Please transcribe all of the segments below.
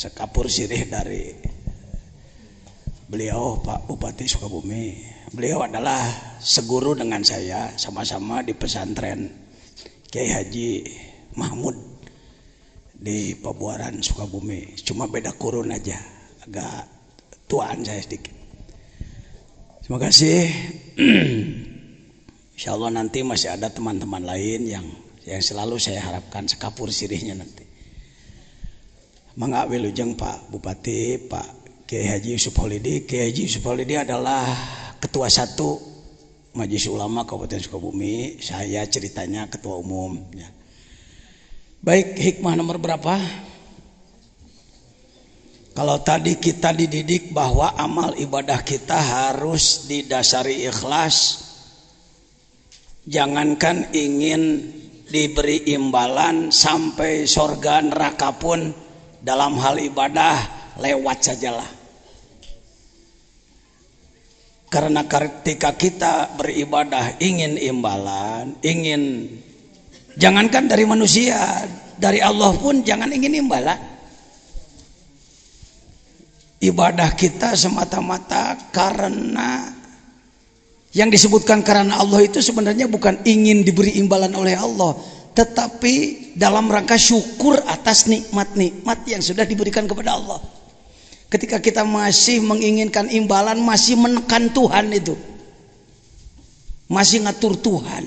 sekapur sirih dari beliau Pak Bupati Sukabumi. Beliau adalah seguru dengan saya, sama-sama di pesantren Kiai Haji Mahmud di Pabuaran Sukabumi. Cuma beda kurun aja, agak tuaan saya sedikit. Terima kasih. Insya Allah nanti masih ada teman-teman lain yang selalu saya harapkan sekapur sirihnya nanti. Mangga wilujeng Pak Bupati, Pak Kiai Haji Yusuf Holidi. Kiai Haji Yusuf Holidi adalah Ketua 1 Majelis Ulama Kabupaten Sukabumi. Saya ceritanya Ketua Umum. Baik, hikmah nomor berapa? Kalau tadi kita dididik bahwa amal ibadah kita harus didasari ikhlas. Jangankan ingin diberi imbalan, sampai surga neraka pun dalam hal ibadah lewat sajalah. Karena ketika kita beribadah ingin imbalan, jangankan dari manusia, dari Allah pun jangan ingin imbalan. Ibadah kita semata-mata karena yang disebutkan karena Allah itu sebenarnya bukan ingin diberi imbalan oleh Allah, tetapi dalam rangka syukur atas nikmat-nikmat yang sudah diberikan kepada Allah. Ketika kita masih menginginkan imbalan, masih menekan Tuhan itu, masih ngatur Tuhan.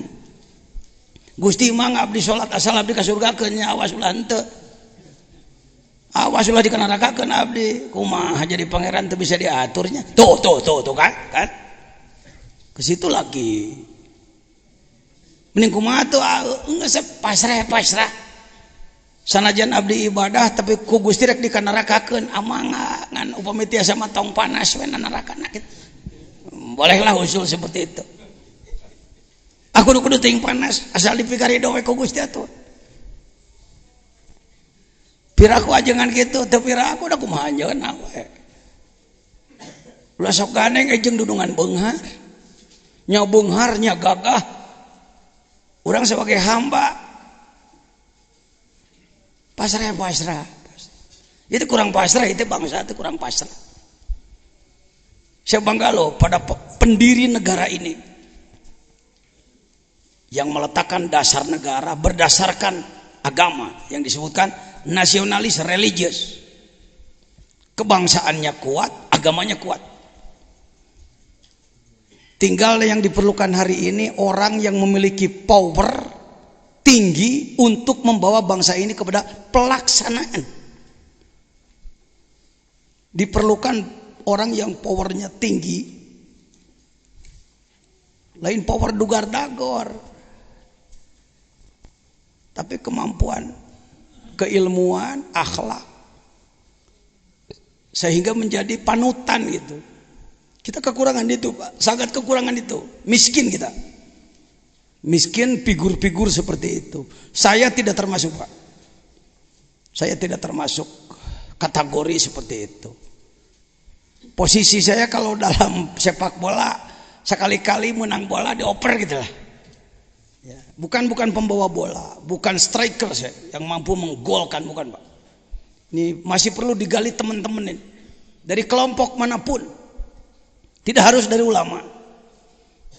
Gusti mah ngabdi sholat asal abdi ka surga nya, awas ulah henteu. Awas ulah dikenarakakeun abdi. Kumaha jadi pangeran teu bisa diaturnya. Tuh kan? Ke situ lagi. Mending kumaha tuh geus pasrah. Sanajan abdi ibadah tapi ku Gusti rek dikanarakakeun amangga ngan upami tiasa mah tong panas we narakana kitu. Bolehlah usul seperti itu. Aku kudu teuing panas asal dipikarido we ku Gusti atuh. Piraku ajengan kitu teu piraku da kumaha anjeunna we. Ulah sok gandeng ejeng dudungan beunghar. Nya beunghar nya gagah. Urang sebagai hamba pasrah. Itu kurang pasrah, itu bangsa itu kurang pasrah. Saya bangga loh pada pendiri negara ini yang meletakkan dasar negara berdasarkan agama yang disebutkan nasionalis religius. Kebangsaannya kuat, agamanya kuat. Tinggal yang diperlukan hari ini orang yang memiliki power tinggi untuk membawa bangsa ini kepada pelaksanaan. Diperlukan orang yang powernya tinggi, lain power dugar dagor, tapi kemampuan, keilmuan, akhlak, sehingga menjadi panutan gitu. Kita kekurangan itu Pak, sangat kekurangan itu, miskin kita. Miskin figur-figur seperti itu. Saya tidak termasuk Pak. Saya tidak termasuk kategori seperti itu. Posisi saya kalau dalam sepak bola sekali-kali menang bola dioper gitu lah. Ya, bukan pembawa bola, bukan striker saya yang mampu menggolkan, bukan Pak. Ini masih perlu digali teman-teman ini dari kelompok manapun. Tidak harus dari ulama.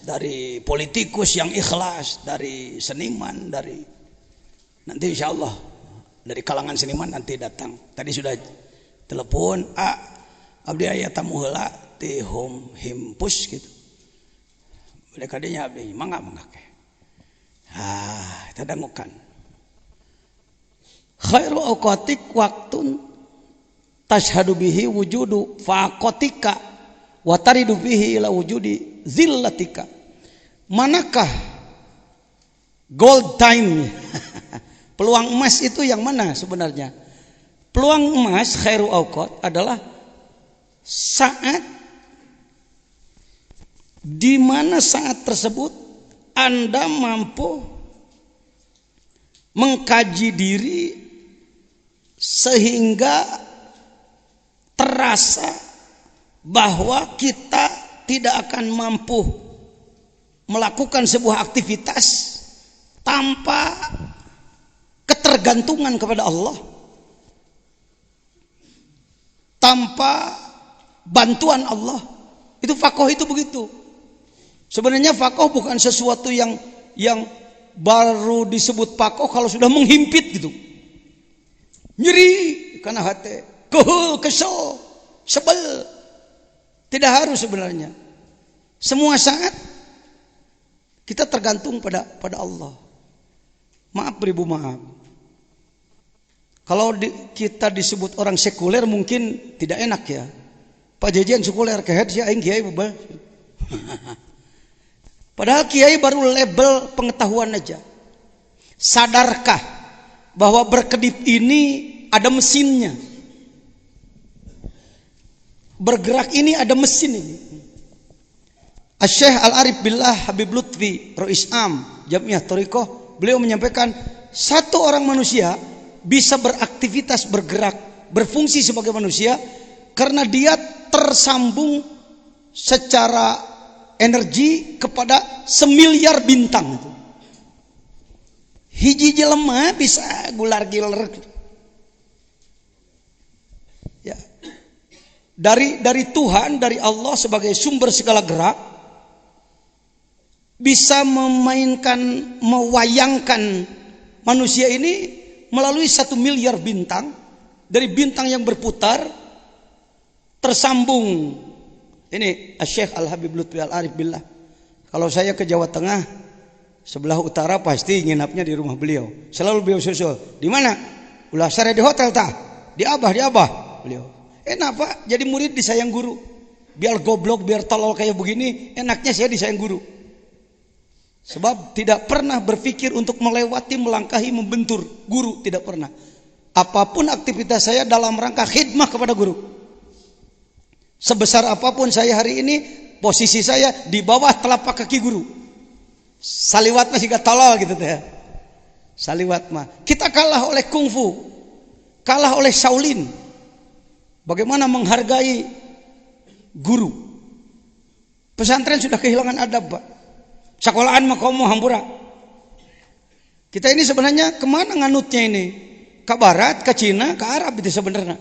Dari politikus yang ikhlas, dari seniman, dari nanti insya Allah dari kalangan seniman nanti datang. Tadi sudah telepon, abdi aya tamu heula ti home himpus gitu. Boleh kadinya abdi mangga ke. Kita dangukan. Khairu awqatik waktun tashhadu bihi wujudu faqatika wa taridu bihi ila wujudi zillatika. Manakah gold time? Peluang emas itu yang mana sebenarnya? Peluang emas khairu awqat adalah saat di mana saat tersebut Anda mampu mengkaji diri sehingga terasa bahwa kita tidak akan mampu melakukan sebuah aktivitas tanpa ketergantungan kepada Allah. tanpa bantuan Allah. Itu faqih itu begitu. Sebenarnya faqih bukan sesuatu yang baru disebut faqih kalau sudah menghimpit gitu. Nyeri karena hati, kehul, kesel, sebel. Tidak harus sebenarnya. Semua saat kita tergantung pada Allah. Maaf beribu maaf. Kalau kita disebut orang sekuler mungkin tidak enak ya. Pak Jejen sekuler kehet sih aing kiai bebal. Padahal kiai baru label pengetahuan aja. Sadarkah bahwa berkedip ini ada mesinnya? Bergerak ini ada mesin ini. Asy-Syaikh Al-Arif Billah Habib Lutfi Rais Am Jamiah Thariqah, beliau menyampaikan satu orang manusia bisa beraktivitas, bergerak, berfungsi sebagai manusia karena dia tersambung secara energi kepada semiliar bintang itu. Hiji jelema bisa gular-giler. Ya. Dari Tuhan, dari Allah sebagai sumber segala gerak, bisa memainkan, mewayangkan manusia ini melalui 1 miliar bintang. Dari bintang yang berputar tersambung. Ini Asy-Syaikh Al-Habib Lutfi Al-Arif Billah. Kalau saya ke Jawa Tengah, sebelah utara pasti nginapnya di rumah beliau. Selalu beliau susul. Di mana? Ulah sare di hotel tah. Di Abah beliau. Enak Pak, jadi murid disayang guru. Biar goblok, biar tolol kayak begini, enaknya saya disayang guru. Sebab tidak pernah berpikir untuk melewati, melangkahi, membentur guru, tidak pernah. Apapun aktivitas saya dalam rangka khidmah kepada guru. Sebesar apapun saya hari ini, posisi saya di bawah telapak kaki guru. Saliwat masih gak tolol gitu teh. Saliwat mah. Kita kalah oleh kungfu, kalah oleh Shaolin. Bagaimana menghargai guru? Pesantren sudah kehilangan adab, Pak. Sekolahan mah komo hampura. Kita ini sebenarnya kemana nganutnya ini? Ke barat, ke Cina, ke Arab itu sebenarnya.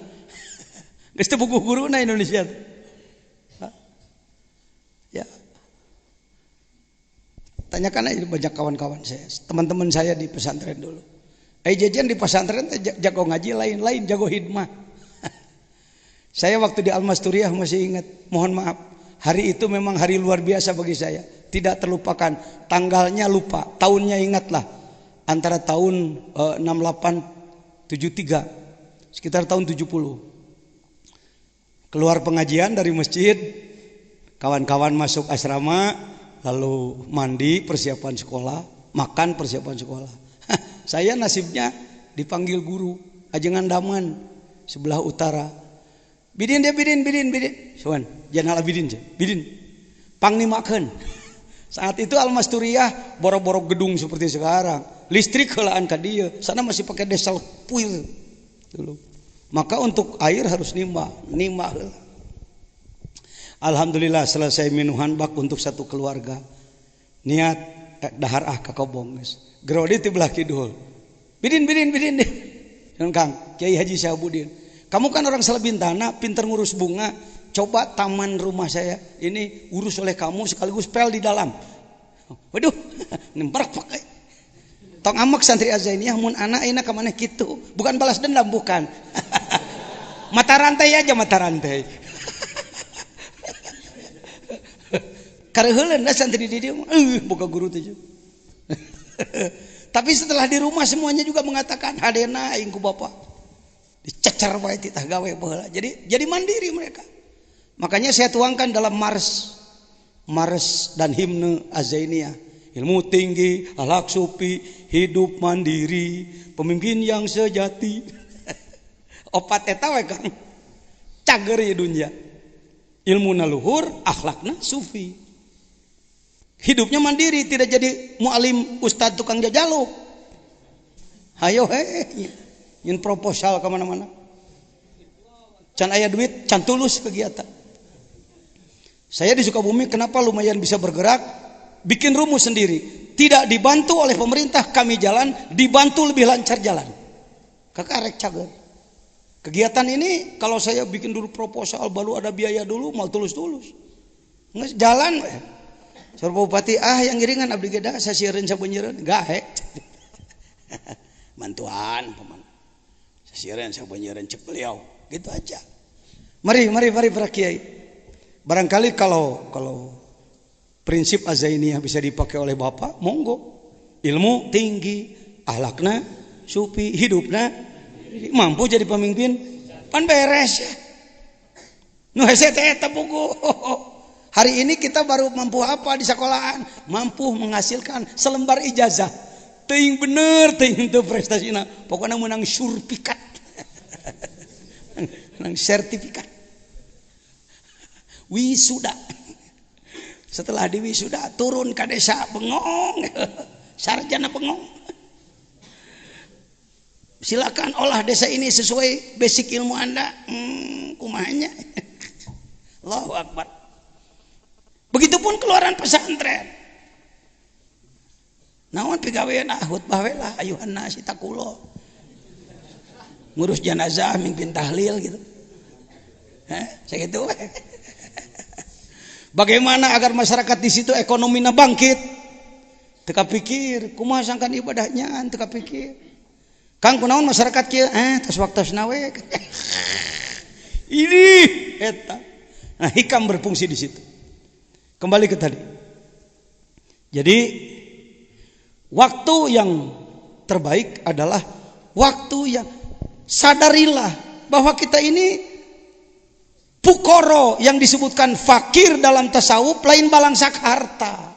Itu buku guru na Indonesia. Ya. Tanyakan aja banyak kawan-kawan saya, teman-teman saya di pesantren dulu. Jajan di pesantren jago ngaji, lain-lain jago hidmah. Saya waktu di Al-Masturiah masih ingat, mohon maaf, hari itu memang hari luar biasa bagi saya. Tidak terlupakan, tanggalnya lupa, tahunnya ingatlah. Antara tahun 68 73, sekitar tahun 70. Keluar pengajian dari masjid, kawan-kawan masuk asrama, lalu mandi persiapan sekolah, makan persiapan sekolah. Saya nasibnya dipanggil guru, ajengan daman sebelah utara. Bidin dia bidin. Soan, jangan bidin. Pangni makan. Saat itu Al-Masturiah boro-boro gedung seperti sekarang. Listrik heulaan ka dieu, sana masih pakai desal puil dulu. Maka untuk air harus nimba heula. Alhamdulillah selesai minuhan bak untuk satu keluarga. Niat dahar ka kobong geus. Gerodi ti belah kidul. Bidin. Kang Kiai Haji Syahabudin. Kamu kan orang Salabintana, pintar ngurus bunga. Coba taman rumah saya ini urus oleh kamu sekaligus pel di dalam. Waduh, nempak pakai. Tong amak santri Azainiyah mun anak ayeuna ka maneh kitu. Bukan balas dendam, bukan. Mata rantai aja, mata rantai. Kareuheuleun da santri di dieu boga guru teh. Tapi setelah di rumah semuanya juga mengatakan hadena aing ku bapak. Dicecer bae titah gawe baheula. Jadi mandiri mereka. Makanya saya tuangkan dalam mars dan himne Azainiyah. Ilmu tinggi, akhlak sufi, hidup mandiri, pemimpin yang sejati. Opat eta we Kang. Cager ya dunya. Ilmuna luhur, akhlakna sufi. Hidupnya mandiri, tidak jadi mualim ustad tukang jajalo. Hayo nyin proposal kemana-mana. Can aya duit, can tulus kegiatan. Saya di Sukabumi kenapa lumayan bisa bergerak, bikin rumus sendiri. Tidak dibantu oleh pemerintah kami jalan, dibantu lebih lancar jalan. Kakarek cager. Kegiatan ini kalau saya bikin dulu proposal, baru ada biaya dulu, mal tulus-tulus. Nggak jalan. Saur bupati, yang ngiringan abdi geda, saya siereun sabeunyereun, gahe. Mantuan, paman. Saya siereun sabeunyereun cek beliau, gitu aja. Mari para kiai. Barangkali kalau prinsip Azainiyah bisa dipakai oleh Bapak, monggo. Ilmu tinggi, akhlakna supi, hidupna mampu jadi pemimpin, pan beres ya. Nu hese teh eta pugu. Hari ini kita baru mampu apa di sekolahan? Mampu menghasilkan selembar ijazah. Teuing bener, teuing teu prestasina. Pokoknya menang surpikat. Menang sertifikat. Wisuda. Setelah diwisuda turun ke desa bengong. Sarjana bengong. Silakan olah desa ini sesuai basic ilmu Anda. Kumanya. Allahu Akbar. Begitupun keluaran pesantren. Naon pigawean khutbah we lah ayuhan nasi takulo. Ngurus jenazah, mimpin tahlil gitu. Segitu. Bagaimana agar masyarakat di situ ekonominya bangkit? Teka pikir, kumaha sangkan ibadahnya, teka pikir. Kang kunaon masyarakat kieu? Tas waktosna we. Ini eta. Nah, hikam berfungsi di situ. Kembali ke tadi. Jadi waktu yang terbaik adalah waktu yang sadarilah bahwa kita ini fukoro, yang disebutkan fakir dalam tasawuf lain balangsak harta.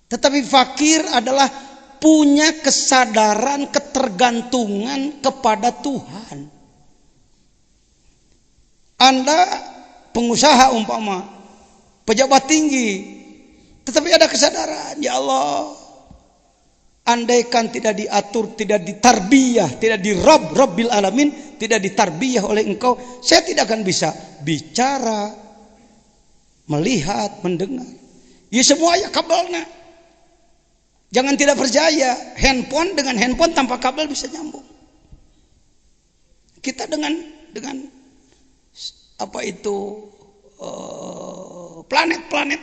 Tetapi fakir adalah punya kesadaran ketergantungan kepada Tuhan. Anda pengusaha umpama, pejabat tinggi, tetapi ada kesadaran, ya Allah, andaikan tidak diatur, tidak ditarbiyah, tidak Rabbil alamin, tidak ditarbiyah oleh Engkau, saya tidak akan bisa bicara, melihat, mendengar. Ya semua ya kabelnya. Jangan tidak percaya, handphone dengan handphone tanpa kabel bisa nyambung. Kita dengan apa itu planet-planet.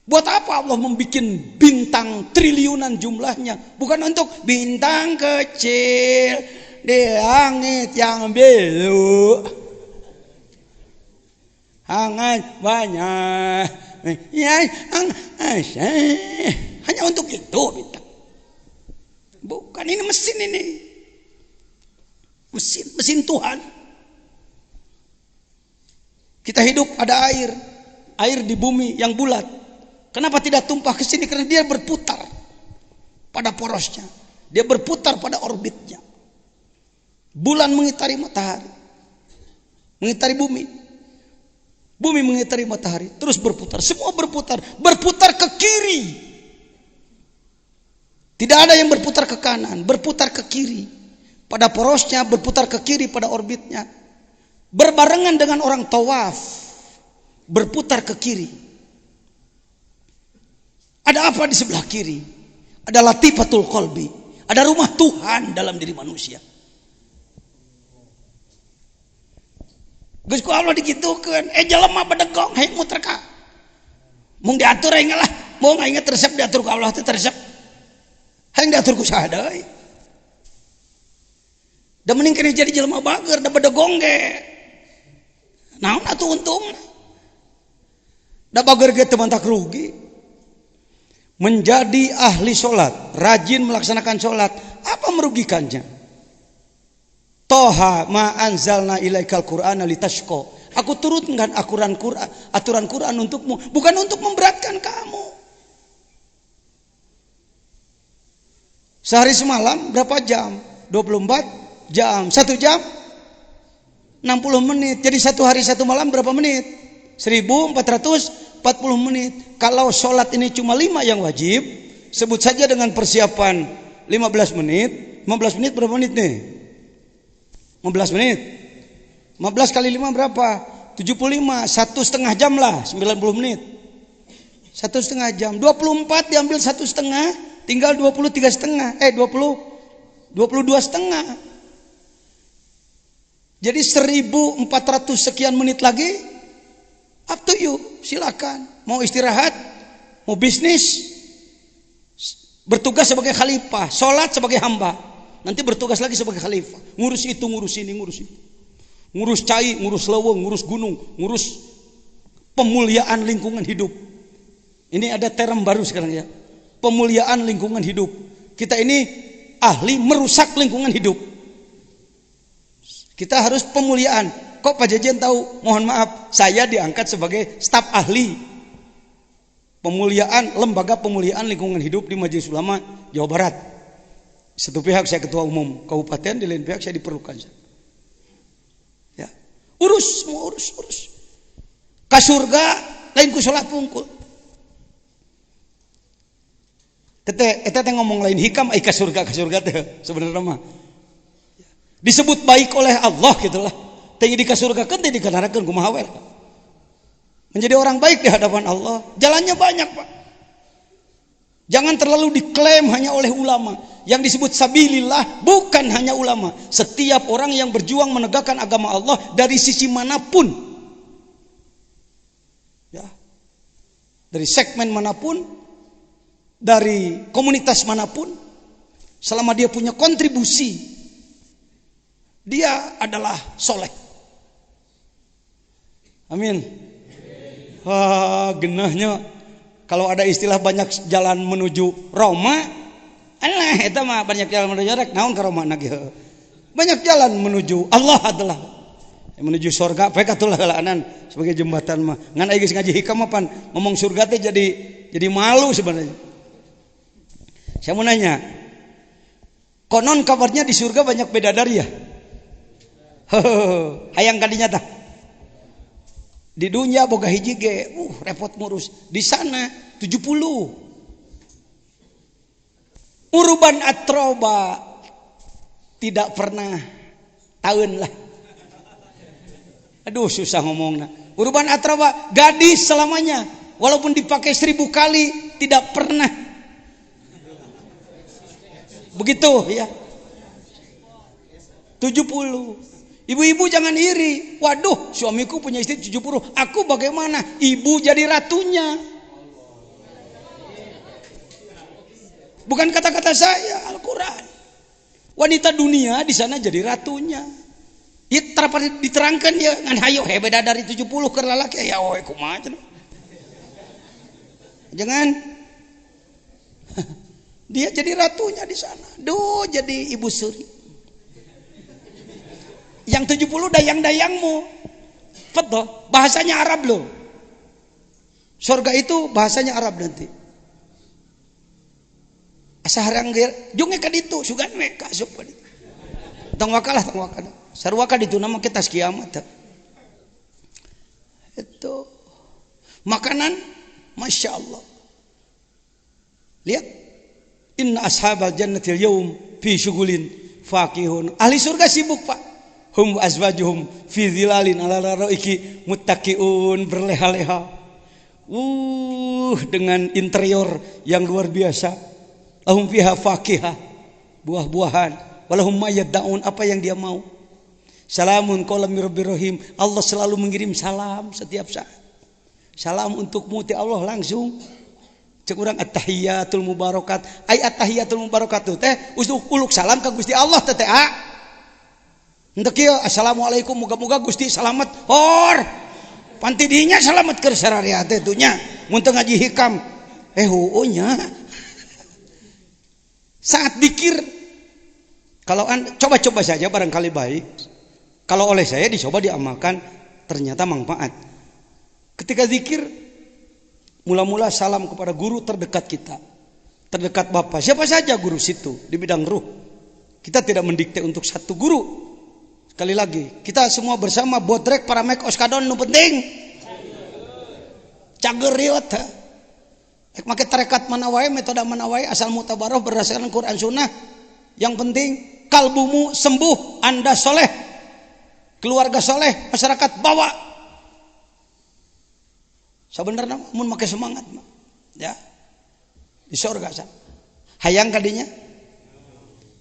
Buat apa Allah membuat bintang triliunan jumlahnya? Bukan untuk bintang kecil di langit yang biru, hangat banyak, hanya untuk itu bintang. Bukan, ini mesin, ini mesin Tuhan. Kita hidup ada air di bumi yang bulat. Kenapa tidak tumpah ke sini? Karena dia berputar pada porosnya. Dia berputar pada orbitnya. Bulan mengitari matahari, mengitari bumi. Bumi mengitari matahari, terus berputar. Semua berputar ke kiri. Tidak ada yang berputar ke kanan, berputar ke kiri. Pada porosnya, berputar ke kiri pada orbitnya. Berbarengan dengan orang tawaf, berputar ke kiri. Ada apa di sebelah kiri? Ada latifatul qalbi, ada rumah Tuhan dalam diri manusia. Geus ku Allah digitukeun, jelema bedegong hayang muter ka. Mung diatur aing lah, mung aing resep diatur ku Allah teh resep. Hayang diatur ku saha deui? Da mending kene jadi jelema bager, da bedegong ge. Naon atuh untungna? Da bager ge teu mantak rugi. Menjadi ahli sholat, rajin melaksanakan sholat, apa merugikannya? Toha ma anzalna ilaikal qur'ana litashqa. Aku turunkan aturan Quran untukmu, bukan untuk memberatkan kamu. Sehari semalam berapa jam? 24 jam. 1 jam 60 menit. Jadi satu hari satu malam berapa menit? 1440 menit. Kalau sholat ini cuma 5 yang wajib, sebut saja dengan persiapan 15 menit. 15 menit berapa menit nih? 15 menit. 15 kali 5 berapa? 75. 1,5 jam lah, 90 menit. 1,5 jam. 24 diambil 1,5, tinggal 23,5. 22,5. Jadi 1400 sekian menit lagi, up to you, silakan. Mau istirahat, mau bisnis, bertugas sebagai khalifah, sholat sebagai hamba, nanti bertugas lagi sebagai khalifah, ngurus itu, ngurus ini, ngurus itu, ngurus cai, ngurus leweng, ngurus gunung, ngurus pemuliaan lingkungan hidup. Ini ada term baru sekarang ya, pemuliaan lingkungan hidup. Kita ini ahli merusak lingkungan hidup. Kita harus pemuliaan. Kok Pak Jejen tahu? Mohon maaf, saya diangkat sebagai staf ahli pemuliaan, lembaga pemuliaan lingkungan hidup di Majelis Ulama Jawa Barat. Satu pihak saya ketua umum kabupaten, di lain pihak saya diperlukan. Ya, urus semua, urus. Ka surga lain ku salat pungkul. Eta teh ngomong lain hikam ai ka surga teh sebenarnya mah disebut baik oleh Allah gitulah. Teh di ka surga kan teh dikenarakeun kumaha we. Menjadi orang baik di hadapan Allah, jalannya banyak, Pak. Jangan terlalu diklaim hanya oleh ulama. Yang disebut sabilillah bukan hanya ulama. Setiap orang yang berjuang menegakkan agama Allah dari sisi manapun. Ya. Dari segmen manapun, dari komunitas manapun, selama dia punya kontribusi, dia adalah soleh. Amin. Wah, genahnya kalau ada istilah banyak jalan menuju Roma, alah eta mah banyak jalan menuju rek naon ka Roma nagih. Banyak jalan menuju Allah adalah menuju surga pek atulah heulaanan sebagai jembatan mah. Ngan aya geus ngaji hikam pan ngomong surga teh jadi malu sebenarnya. Saya mau nanya, konon kabarnya di surga banyak bidadari ya? Hayang kadinya tah. Di dunia boga hiji ge, repot ngurus. Di sana 70. Urban atroba tidak pernah tahun lah. Aduh susah ngomongnya. Urban atroba gadis selamanya, walaupun dipakai 1000 kali tidak pernah. Begitu ya. 70. Ibu-ibu jangan iri. Waduh, suamiku punya istri 70. Aku bagaimana? Ibu jadi ratunya. Bukan kata-kata saya, Al-Quran. Wanita dunia di sana jadi ratunya. Diterangkan ya ngan hayo beda dari 70 ke lalaki ya oe kumaha cenah. Jangan. Dia jadi ratunya di sana. Duh, jadi ibu suri. Yang 70 dayang-dayangmu. Betul, bahasanya Arab loh. Surga itu bahasanya Arab nanti. Asa harang junge ka ditu sugan we ka asup ka ditu. Tong wakalah. Sarua ka ditu nama kita kiamat. Itu makanan Masya Allah. Lihat, inna ashabal jannati al-yawm fi syughulin faqihun. Ahli surga sibuk, Pak. Hum azwajuhum fi dhilalin ala raiki muttaqiun, berleha-leha. Dengan interior yang luar biasa. Lahum fiha faqihah, buah-buahan. Walahum ma yad'un, apa yang dia mau. Salamun qaulam mir rabbir rahim. Allah selalu mengirim salam setiap saat. Salam untukmu ti Allah langsung. Cek urang at-tahiyatul mubarakat. Ai at-tahiyatul mubarakat teh uluk salam ka Gusti Allah teh Untuk kieu assalamualaikum moga-moga Gusti selamat hor. Panti dinya selamat keur sararea teh tuh nya. Mun teu ngaji hikam nya. Saat dikir kalau coba-coba saja barangkali baik. Kalau oleh saya dicoba diamalkan ternyata manfaat. Ketika zikir mula-mula salam kepada guru terdekat kita. Terdekat Bapak, siapa saja guru situ di bidang ruh. Kita tidak mendikte untuk satu guru. Sekali lagi, kita semua bersama bodrek paramek oskadon nu penting. Cager riot. Make tarekat mana wae, metode mana wae, asal mutabaroh berdasarkan Quran Sunnah. Yang penting kalbumu sembuh, Anda soleh, keluarga soleh, masyarakat bawa. Sebenarnya mun make semangat ya. Di surga sana. Hayang kadinya.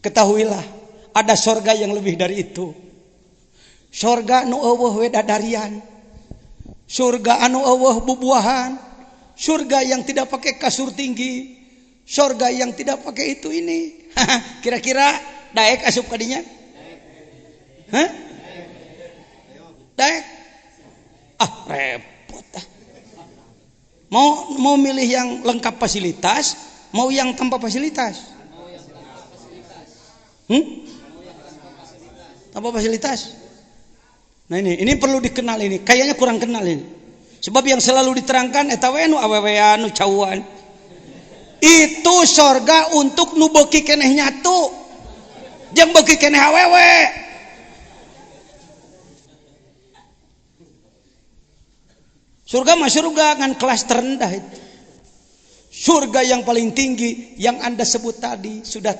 Ketahuilah ada surga yang lebih dari itu. Surga nu eueuh wedadarian. Surga anu eueuh bubuahan. Surga yang tidak pakai kasur tinggi. Surga yang tidak pakai itu ini. Kira-kira daek asup kadinya? Hah? Daek? Repot ah. Mau milih yang lengkap fasilitas, mau yang tanpa fasilitas? Tanpa fasilitas. Nah ini perlu dikenal ini. Kayaknya kurang kenal ini. Sebab yang selalu diterangkan eta we nu awewean nu cauan. Itu sorga untuk nu beuki keneh nyatu. Jeung beuki keneh awewe. Surga mah surga kan kelas terendah itu. Surga yang paling tinggi yang Anda sebut tadi sudah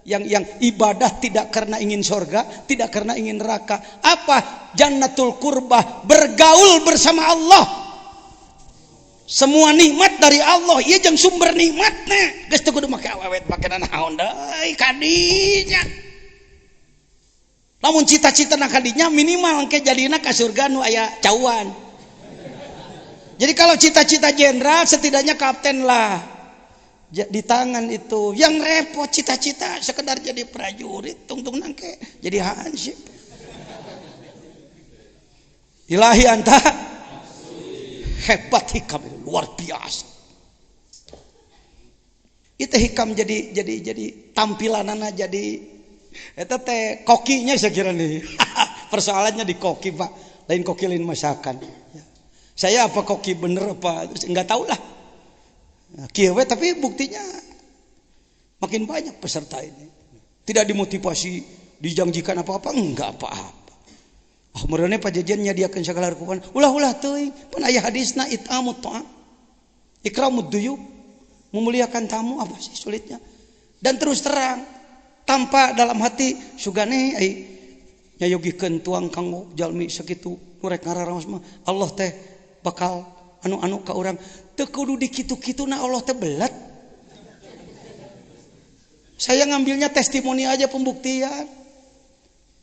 yang ibadah tidak karena ingin surga, tidak karena ingin neraka. Apa? Jannatul Qurbah, bergaul bersama Allah. Semua nikmat dari Allah, ieu jeung sumber nikmatna. Geus teu kudu make awet make naon deui kadinya. Lamun cita-citana kadinya minimal engke jadina ka surga nu aya cauan. Jadi kalau cita-cita jenderal setidaknya kapten lah. Di tangan itu yang repot cita-cita sekedar jadi prajurit tungtung nangke jadi hansip. Ilahi anta hebat hikam luar biasa. Itu hikam jadi tampilanana jadi eta teh kokinya saya kira nih. Persoalannya di koki Pak, lain koki lain masakan. Saya apa koki bener apa enggak tahu lah. Kieu tapi buktinya makin banyak peserta ini. Tidak dimotivasi, dijanjikan apa-apa, enggak apa-apa. Meureunna pajajian nyadiakeun sagala rukupan. Ulah-ulah teuing, pan aya hadisna it'amut ta'am. Ikramud duyub, memuliakan tamu apa sih sulitnya? Dan terus terang, tanpa dalam hati sugane ai nyayogikeun tuang kanggo jalmi sakitu nu rek ngararaos mah Allah teh bakal anu ka urang teu kudu dikitu-kituna Allah teh belat. Saya ngambilnya testimoni aja pembuktian.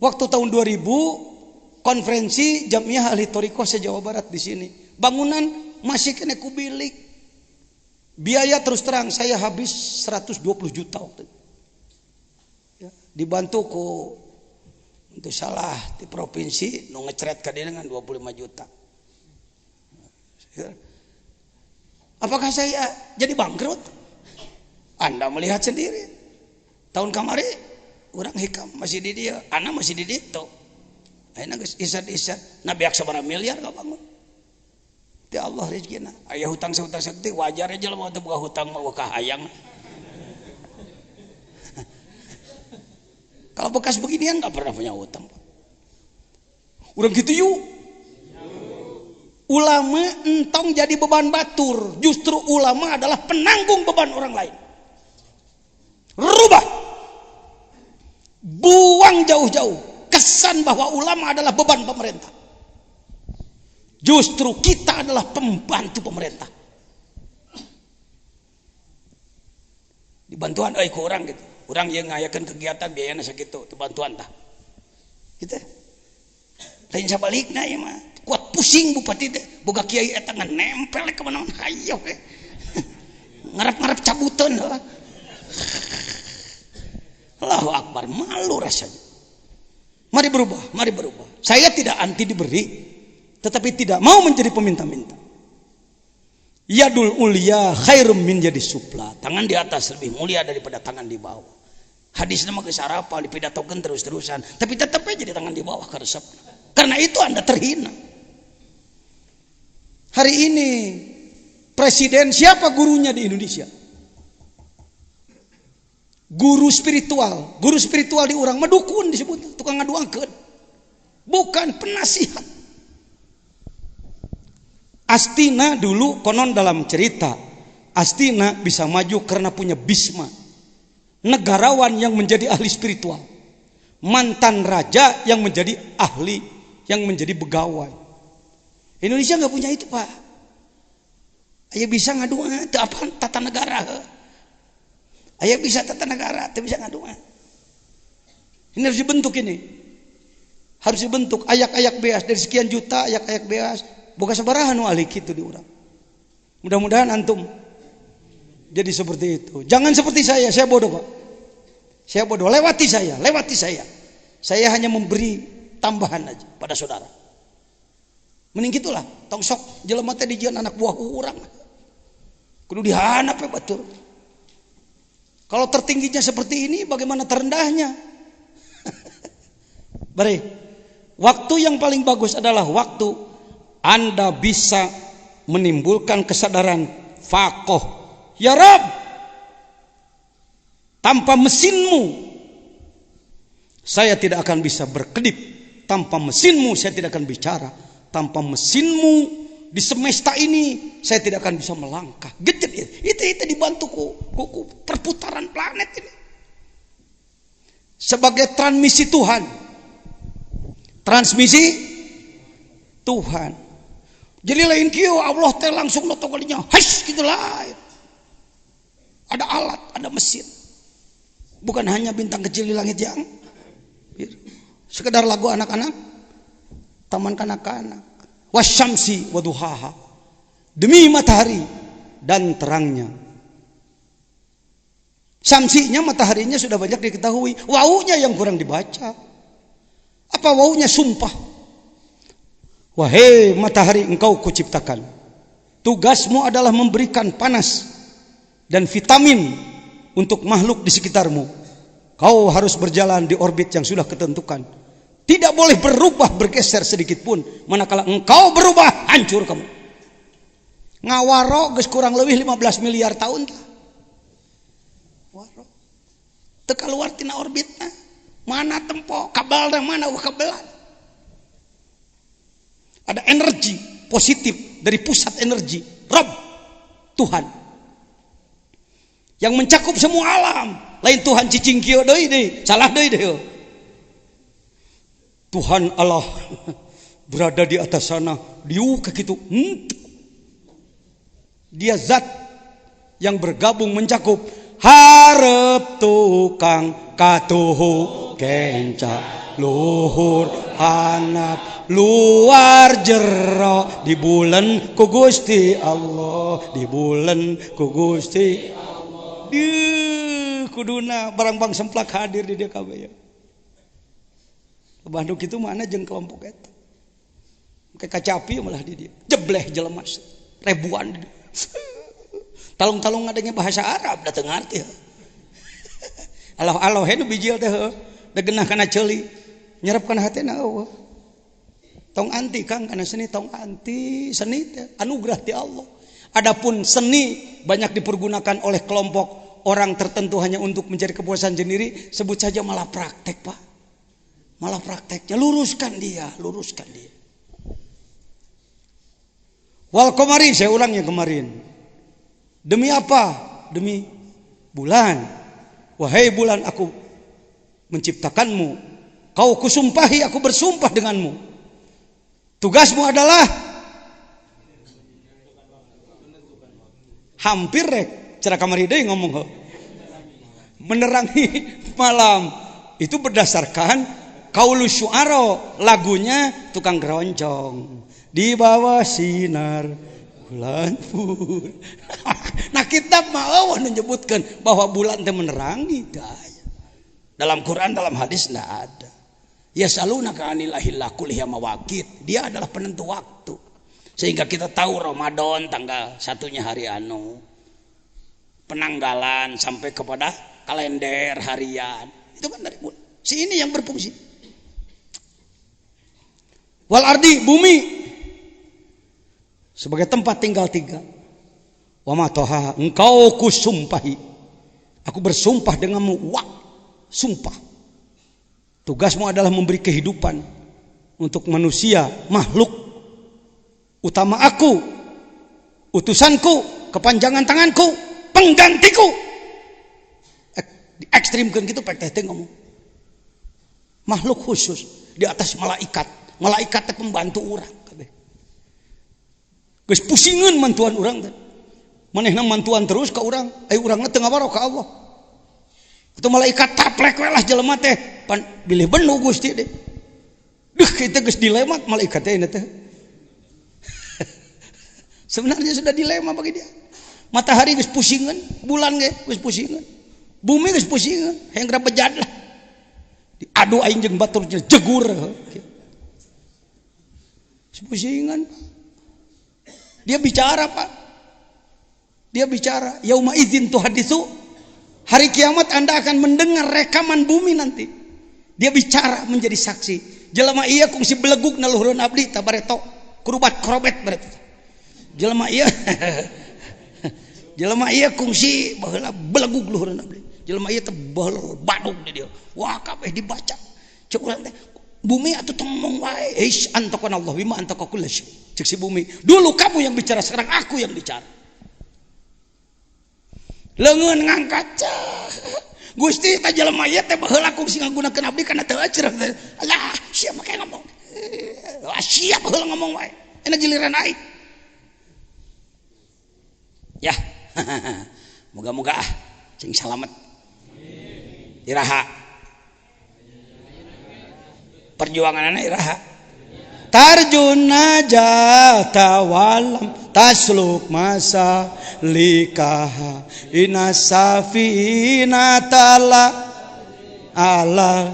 Waktu tahun 2000 konferensi Jamiah Ahli Thoriqah se-Jawa Barat di sini. Bangunan masih kena kubilik. Biaya terus terang saya habis 120 juta waktu itu. Ya, dibantu ku untuk salah di provinsi nu ngecret ka dia dengan 25 juta. Ya. Apakah saya jadi bangkrut? Anda melihat sendiri. Tahun kemarin orang hikam masih di dia, anak masih di ditu. Ayeuna geus isad-isad, nabiak sabaraha miliar ka bangun. Ya Allah rezekina. Aya hutang sahutang sakti wajar aja lamun teu boga hutang mah kahayang. Kalau bekas beginian enggak pernah punya hutang. Urang gitu yuk. Ulama entong jadi beban batur. Justru ulama adalah penanggung beban orang lain. Rubah. Buang jauh-jauh kesan bahwa ulama adalah beban pemerintah. Justru kita adalah pembantu pemerintah. Dibantuan euy ku urang gitu. Urang yang ngayakeun kegiatan biayana sakitu, dibantuan tah. Gitu. Lain sabalikna ieu mah. Kuat pusing bupati teh boga kiai eta nempel ke manaon hayo we. Ngarep-ngarep cabuteun heula. Allahu Akbar, malu rasanya. Mari berubah, mari berubah. Saya tidak anti diberi, tetapi tidak mau menjadi peminta-minta. Yadul ulia khairum min jadi supla. Tangan di atas lebih mulia daripada tangan di bawah. Hadisnya mah geus sarapa dipidatokeun terus-terusan, tapi tetap aja jadi tangan di bawah karesepna. Karena itu Anda terhina. Hari ini presiden siapa gurunya di Indonesia? Guru spiritual di urang mah dukun disebut, tukang ngaduangkeun. Bukan penasihat. Astina dulu konon dalam cerita, Astina bisa maju karena punya Bisma, negarawan yang menjadi ahli spiritual, mantan raja yang menjadi ahli, yang menjadi begawai. Indonesia nggak punya itu Pak. Aya bisa ngaduan, teu apa tata negara. Aya bisa tata negara, teu bisa ngaduan. Ini harus dibentuk ini. harus dibentuk ayak-ayak beas dari sekian juta ayak-ayak beas boga sabaraha nu ahli kitu di urang. Mudah-mudahan antum jadi seperti itu. Jangan seperti saya bodoh Pak. Saya bodoh, lewati saya. Saya hanya memberi tambahan aja pada saudara. Mending gitulah, tong sok jelema teh dijieun anak buah urang. Kudu dihanap ya betul. Kalau tertingginya seperti ini, bagaimana terendahnya? Bari, waktu yang paling bagus adalah waktu Anda bisa menimbulkan kesadaran faqih. Ya Rabb, tanpa mesinmu saya tidak akan bisa berkedip. Tanpa mesinmu saya tidak akan bicara. Tanpa mesinmu di semesta ini saya tidak akan bisa melangkah. Itu dibantu ku perputaran planet ini. Sebagai transmisi Tuhan. Transmisi Tuhan. Jadi lain kieu Allah teh langsung notokolinya. Hash gitu lah. Ada alat, ada mesin. Bukan hanya bintang kecil di langit yang sekedar lagu anak-anak, taman kanak-kanak. Wasyamsi waduhaha. Demi matahari dan terangnya. Syamsinya, mataharinya sudah banyak diketahui. Wawunya yang kurang dibaca. Apa wawunya? Sumpah. Wahai matahari, engkau kuciptakan. Tugasmu adalah memberikan panas dan vitamin untuk makhluk di sekitarmu. Kau harus berjalan di orbit yang sudah ketentukan. Tidak boleh berubah, bergeser sedikit pun. Manakala engkau berubah, hancur kamu. Ngawaro geus kurang lebih 15 miliar tahun. Waro. Teu kaluar tina orbitna. Mana tempo kabelna, mana kabelan. Ada energi positif dari pusat energi Rabb, Tuhan, yang mencakup semua alam. Lain Tuhan cicing kieu deui, salah deui deh. Tuhan Allah berada di atas sana, diu kakitu. Dia zat yang bergabung mencakup hareup tukang katuhu kenca luhur hanap luar jero di bulan ku Gusti Allah, di bulan ku Gusti Allah. Kuduna barang-barang semplak hadir di dia kabeh. Bandung itu mana jeung kelompok eta. Kayak kacapi malah di dia. Jebleh jelema ribuan. Talung-talung ngadenge bahasa Arab da teu ngarti. Allah nu bijil teh da genah kana ceuli, nyerep kana hatena eueuh. Tong anti Kang kana seni, tong anti seni teh anugerah ti Allah. Adapun seni banyak dipergunakan oleh kelompok orang tertentu hanya untuk mencari kepuasan sendiri, sebut saja malah praktek, Pak. Malah prakteknya, luruskan dia. Wal qamari, saya ulang yang kemarin. Demi apa? Demi bulan. Wahai bulan, aku menciptakanmu. Kau kusumpahi, aku bersumpah denganmu. Tugasmu adalah hampir rek cara kamari deui ngomong menerangi malam. Itu berdasarkan Qaulu Syu'ara, lagunya tukang keroncong di bawah sinar bulan pun. Nah kitab mah menyebutkan bahwa bulan teh menerangi gaya. Dalam Quran, dalam hadis tidak ada. Yasalunaka anil ahilla qul hiya mawaqit. Dia adalah penentu waktu. Sehingga kita tahu Ramadan tanggal satunya hari anu, penanggalan sampai kepada kalender harian. Itu kan dari bulan. Si ini yang berfungsi. Wal ardi, bumi sebagai tempat tinggal tiga. Wa ma toha, engkau kusumpahi. Aku bersumpah denganmu. Wah, sumpah. Tugasmu adalah memberi kehidupan untuk manusia, makhluk. Utama aku, utusanku, kepanjangan tanganku, penggantiku. Ekstrimkan gitu pek teh ngomong. Makhluk khusus di atas malaikat. Malaikat teh pembantu urang kabeh. Geus pusingeun mantuan urang teh. Manehna mantuan terus ka urang, ai urangna teu ngawaro ka Allah. Atau malaikat taplek we lah jelema teh, pan bilih benuh Gusti deh. Duh, kita geus dilema malaikat teh teh. Sebenarnya sudah dilema bagi dia. Matahari geus pusingan, bulan geus pusingan. Bumi geus pusingan, hayang geura bejad lah. Diadu aing jeung batur jegur. Pusingan. Dia bicara, Pak. Dia bicara, yauma idzin tuhaditsu. Hari kiamat Anda akan mendengar rekaman bumi nanti. Dia bicara menjadi saksi. Jelema ieu kungsi belegug na luhureun abdi tabareto kurubat korobet berarti. Jelema ieu jelema ieu kungsi baheula belegug luhureun abdi. Jelema ieu teh baheula badug di dieu. Wah kabeh dibaca. Cek urang teh bumi atuh ngomong wae. Eish antaqana Allah bima antaqa kullu syai. Cek si bumi, dulu kamu yang bicara, sekarang aku yang bicara. Leungeun ngangkat. Gusti ta jelema ieu teh baheula kungsi ngagunakeun abdi kana teu acerah. Alah, sia make ngomong. Sia baheula ngomong wae. Enak giliran aing. Ya. Moga-moga cing salamet. Iraha. Perjuanganana iraha. Tarjun najata walam tasluk masa likaha inasafina tala ala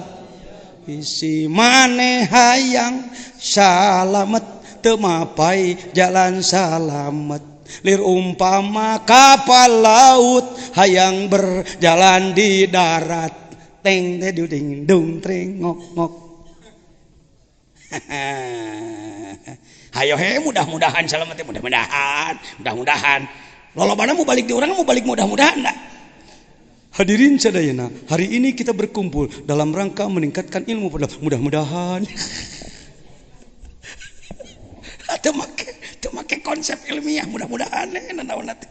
isi maneh hayang salamet teu mapai jalan salamet lir umpama kapal laut hayang berjalan di darat teng teh ding dung treng ngok ngok. Hayo he mudah-mudahan salamet mudah-mudahan lolobana mau balik di orang mau balik mudah-mudahan enggak. Hadirin sadayana, hari ini kita berkumpul dalam rangka meningkatkan ilmu pada mudah-mudahan. Atau make konsep ilmiah mudah-mudahan nanaon teh.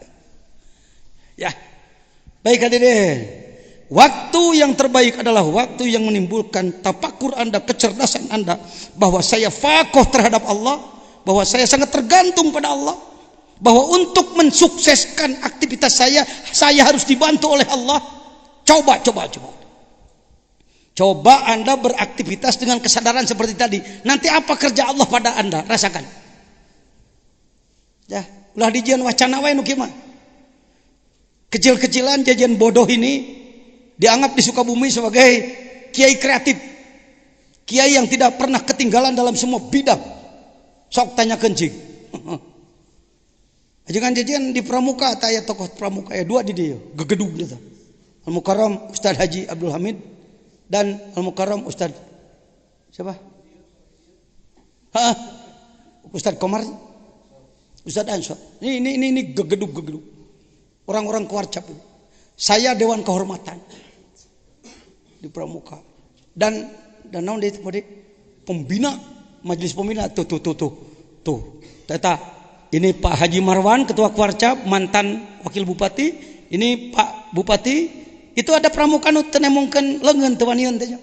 Ya. Baik hadirin. Waktu yang terbaik adalah waktu yang menimbulkan tafakur Anda, kecerdasan Anda bahwa saya faqih terhadap Allah, bahwa saya sangat tergantung pada Allah, bahwa untuk mensukseskan aktivitas saya harus dibantu oleh Allah. Coba Anda beraktivitas dengan kesadaran seperti tadi. Nanti apa kerja Allah pada Anda? Rasakan. Ya, ulah dijian wacana wae nu kieu mah. Kecil-kecilan jajan bodoh ini dianggap di Sukabumi sebagai kiai kreatif, kiai yang tidak pernah ketinggalan dalam semua bidang. Sok tanya kencing. Jangan jajan di Pramuka, aya tokoh Pramuka ya dua di dia, gegedug gitu. Al Mukarram Ustaz Haji Abdul Hamid dan Al Mukarram Ustaz siapa? Ustaz Komar, Ustaz Ansor. Ini gegedug. Orang-orang Kuarcap. Saya dewan kehormatan di Pramuka dan naon deui tadi pembina majelis pembina tuh teta ini Pak Haji Marwan ketua Kuarcap mantan wakil bupati, ini Pak Bupati itu ada pramuka nu teu nemongkeun leungeun teu wanian teh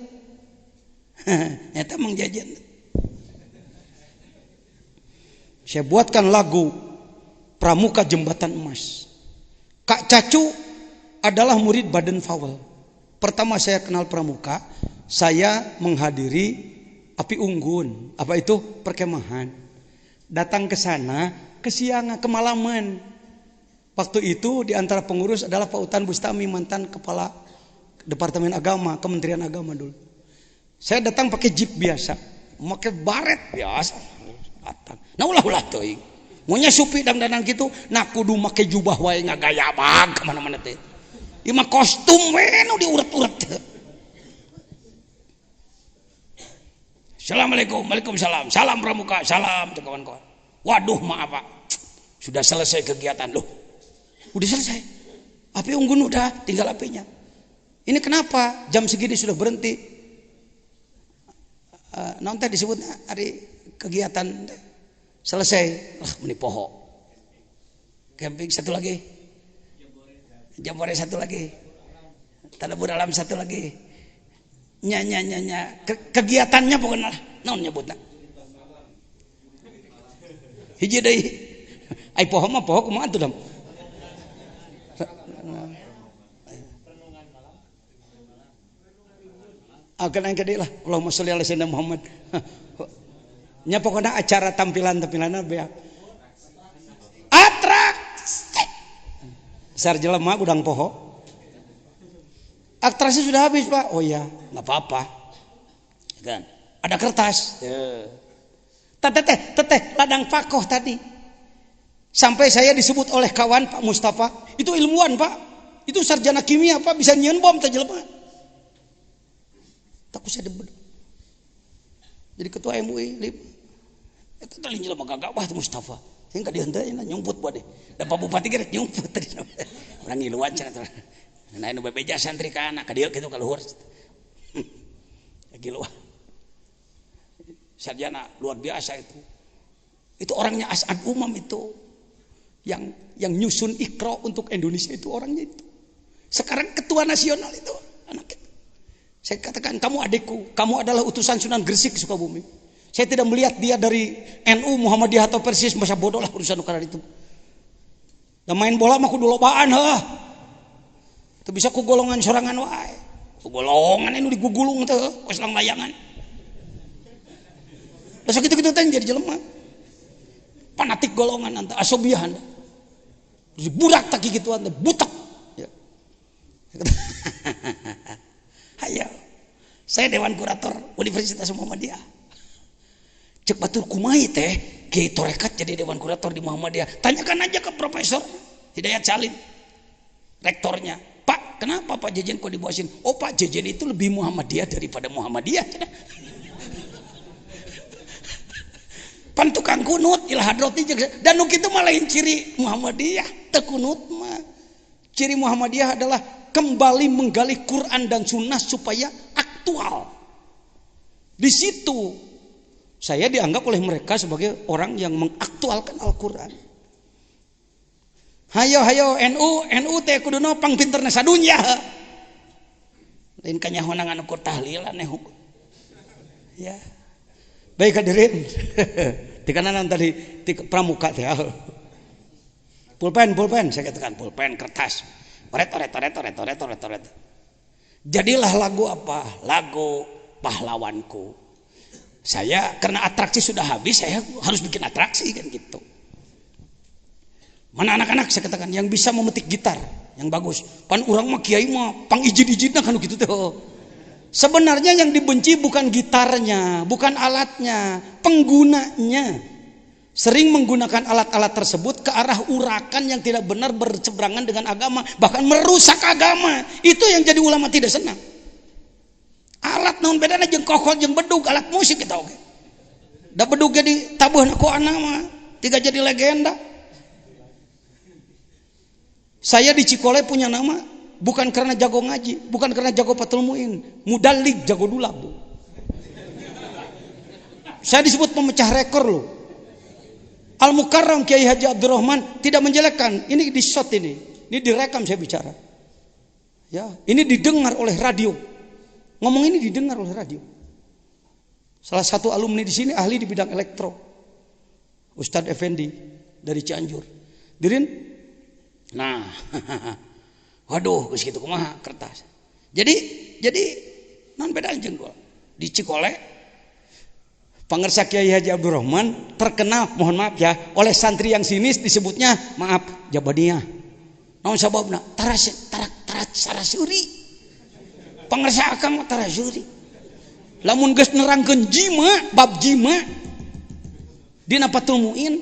eta mang jajan. Saya buatkan lagu Pramuka Jembatan Emas. Kak Cacu adalah murid Baden Powell. Pertama saya kenal Pramuka, saya menghadiri Api Unggun. Apa itu? Perkemahan. Datang ke sana kesiangan, kemalaman. Waktu itu di antara pengurus adalah Pak Utan Bustami, mantan kepala Departemen Agama, Kementerian Agama dulu. Saya datang pakai jeep biasa, pakai baret biasa. Datang. Nah ulah teuing. Munya supi dandan gitu, nah kudu make jubah wae ngagaya bag kemana-mana teh. Ieu mah kostum we nu diuret-uret. Assalamualaikum, waalaikumsalam. Salam Pramuka, salam kawan-kawan. Waduh, maaf Pak. Sudah selesai kegiatan loh. Udah selesai. Api unggun udah, tinggal apinya. Ini kenapa jam segini sudah berhenti? Naon teh disebutnya hari kegiatan selesai. Meni poho. Camping satu lagi. Jambore satu lagi, tadabur alam satu lagi, kegiatannya pokoknya naon nyebutna hiji deui ai poho mah poho kumaha atuh dam akan yang gede lah. Allahumma sholli ala sayyidina Muhammad. Nya pokoknya acara tampilan-tampilanna beak. Atraksi. Sar jelema udang poho. Atraksi sudah habis, Pak. Oh iya, enggak apa-apa. Kan. Ada kertas. Teteh, ladang pakoh tadi. Sampai saya disebut oleh kawan Pak Mustafa, itu ilmuwan Pak, itu sarjana kimia Pak, bisa nyieun bom teh jelema. Takut saya debat. Jadi ketua MUI, itu tadi jelema gagah wah Mustafa. Saya enggak dihenteuin nyumput buat deh. Da Pak Bupati geus nyumput tadi. Urang ngiluan cenah. Nah anu bebeja santri ka anak ka dieu kitu ka luhur. Giluan. Sarjana luar biasa itu. Itu orangnya As'ad Umam itu. Yang nyusun Iqra untuk Indonesia itu orangnya itu. Sekarang ketua nasional itu anak itu. Saya katakan kamu adikku, kamu adalah utusan Sunan Gresik Sukabumi. Saya tidak melihat dia dari NU Muhammadiyah atau Persis, masa bodoh lah urusan ukara itu. Dan main bola mah kudu lobaan heuh. Teu bisa ku golongan sorangan wae. Ku golongan anu digugulung teh geus lang layangan. Da sakitu-kitu teh jadi jelema. Fanatik golongan anta asobiah anda. Budak tak gituan teh butak. Ya. Hayo. Saya dewan kurator Universitas Muhammadiyah. Cek batur kumaha teh Kiai Torekat jadi dewan kurator di Muhammadiyah. Tanyakan aja ke Profesor Hidayat Salim, rektornya. Pak, kenapa Pak Jejen kok dibawasin? Oh Pak Jejen itu lebih Muhammadiyah daripada Muhammadiyah. Pan tukang kunut ilah hadroti dan nu kitu mah lain ciri Muhammadiyah. Teu kunut mah. Ciri Muhammadiyah adalah kembali menggali Quran dan Sunnah supaya aktual. Di situ saya dianggap oleh mereka sebagai orang yang mengaktualkan Al-Quran. Hayo NU teh kuduna pang pinterna sadunya. Lain kanyahona anu ku tahlilan ya. Baik hadirin. Di kanan tadi di pramuka teh. Pulpen saya katakan pulpen kertas. Oret. Jadilah lagu apa? Lagu pahlawanku. Saya karena atraksi sudah habis, saya harus bikin atraksi kan gitu. Mana anak-anak saya katakan yang bisa memetik gitar yang bagus. Pan urang mah kiai mah pang ijin-ijinna kan gitu teh. Sebenarnya yang dibenci bukan gitarnya, bukan alatnya, penggunanya. Sering menggunakan alat-alat tersebut ke arah urakan yang tidak benar berseberangan dengan agama, bahkan merusak agama. Itu yang jadi ulama tidak senang. Alat naon bedana jeung kokol jeung bedug, alat musik kita oke. Da bedug jadi tabuhna ku anak mah, tiga jadi legenda. Saya di Cikole punya nama bukan karena jago ngaji, bukan karena jago patul muin, mudalik jago dulab. Saya disebut pemecah rekor loh. Al Mukarram Kiai Haji Abdurrahman tidak menjelekkan. Ini di shot ini direkam saya bicara. Ya, ini didengar oleh radio. Ngomong ini didengar oleh radio. Salah satu alumni di sini ahli di bidang elektro, Ustadz Effendi dari Cianjur. Dirin, nah. Waduh, geus kitu kumaha kertas. Jadi non beda anjeun gua. Di Cikole pangersa Kiai Haji Abdurrahman terkenal, mohon maaf ya, oleh santri yang sinis disebutnya maaf Jabadiyah. Naon sababna? Tarasuri. Pangersa akang tarasuri. Lamun geus nerangkeun jima, bab jima dina patul muin,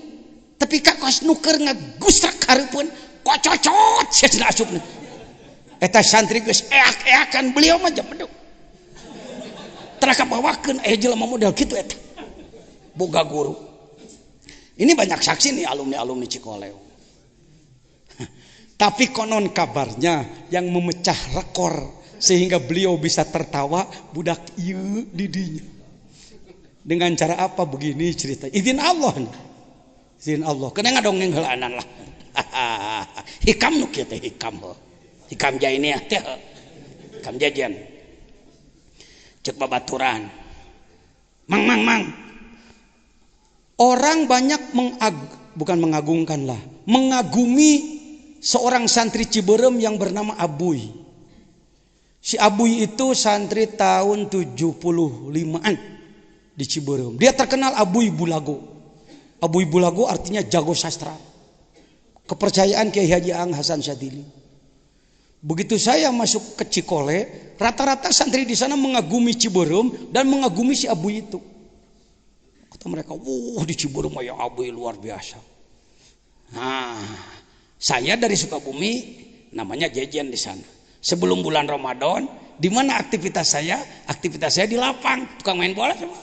tapi ka kos nuker ngagusrak hareupeun kococot sia asupna. Eta santri geus eak-eakan beliau mah jepeduk. Tara kabawakeun aya jelema model kitu eta. Boga guru. Ini banyak saksi nih alumni Cikole. Tapi konon kabarnya yang memecah rekor sehingga beliau bisa tertawa budak ieu di dinya. Dengan cara apa begini cerita? Izin Allah nih. Izin Allah. Kena ngadongeng heulaanan lah. Hikam nu kieu teh hikam. Hikam jainiah teh. Hikam jajan. Cek babaturan. Mang. Orang banyak bukan mengagungkan lah, mengagumi seorang santri Ciberem yang bernama Abuy. Si Abuy itu santri tahun 75-an di Ciberem. Dia terkenal Abuy Bulago. Abuy Bulago artinya jago sastra. Kepercayaan Kiai Haji Ang Hasan Syadzili. Begitu saya masuk ke Cikole, rata-rata santri di sana mengagumi Ciberem dan mengagumi si Abuy itu. Kata mereka, "Wah, di Ciberem ya Abuy luar biasa." Nah, saya dari Sukabumi, namanya Jejen di sana. Sebelum bulan Ramadan, di mana aktivitas saya? Aktivitas saya di lapang, tukang main bola sama.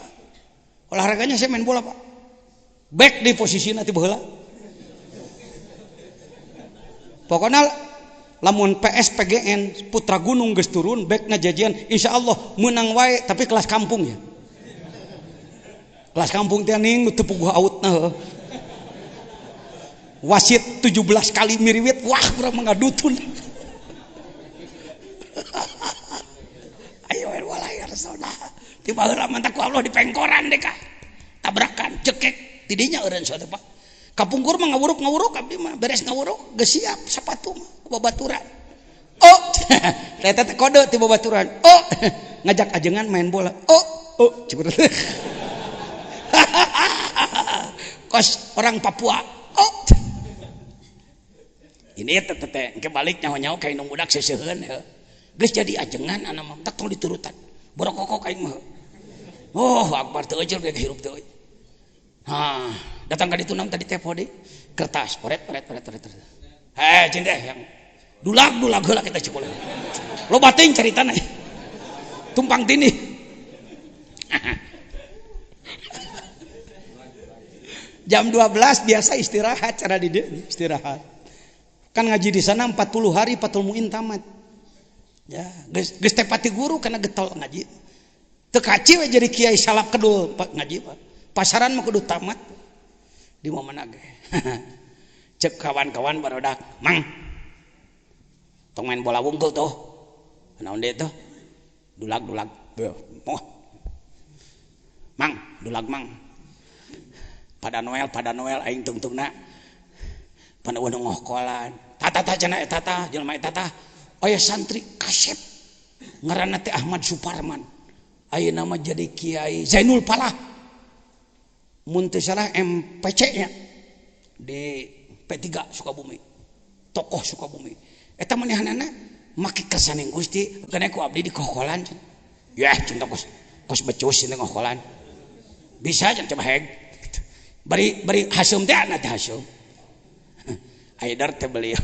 Olahraganya saya main bola, Pak. Back di posisi nanti bola. Pokoknya lamun PS PGN Putra Gunung geus turun backna Jajian, insyaallah menang wae tapi kelas kampung ya. Kelas kampung teh ning teu puguh outna. Wasit 17 kali miriwit, wah kurang mengadutun. Ayo walah ya Rasulullah. Tiba heula mantap ku Allah di pengkoran deh kah. Tabrakan cekek tidinya eureun suatu Pak. Kapungkur mah ngawuruk abdi mah beres ngawuruk geus siap sepatu mah babaturan. Oh, eta teh kode ti babaturan. Oh, ngajak ajengan main bola. Oh, cibrut. Kos orang Papua. Oh. Ini teh kebalik nyaho-nyaho kain nu budak seuseheun heuh. Geus jadi ajengan anak mah tak tong diturutan. Borokokok aing mah. Oh, akbar teu ejeur ge hirup teu. Nah, datang ka ditu tadi tepo deh. Kertas, peret. Cinta yang dulag heula kita Cikole. Loba teuing caritana. Tumpang tindih. Jam 12 biasa istirahat cara di istirahat. Kan ngaji di sana 40 hari Fathul Muin tamat. Ya, geus teh pati guru kana getol ngaji. Teu kaci we jadi kiai salap kedul ngaji Pak. Pasaran mah kudu tamat. Di momen ge. Cek kawan-kawan barudak, "Mang. Tong main bola wungkul tuh." Naon deui tuh? Dulag. Oh. Mang, dulag mang. Pada Noel aing tungtungna. Panaun ngohkolan. Tata cenah eta jelema eta aya santri kasep. Ngaranna teh Ahmad Suparman. Ayeuna mah jadi Kiai Zainul Falah. Mun teu salah MPC-nya di P3 Sukabumi. Tokoh Sukabumi. Eta manehanana make kesaning Gusti kana ku abdi di kokolan. Yah, cinta kos becus ini ngokolan. Bisa jan coba heg. Bari hasum teh ana teh hasum. Aidar teh beliau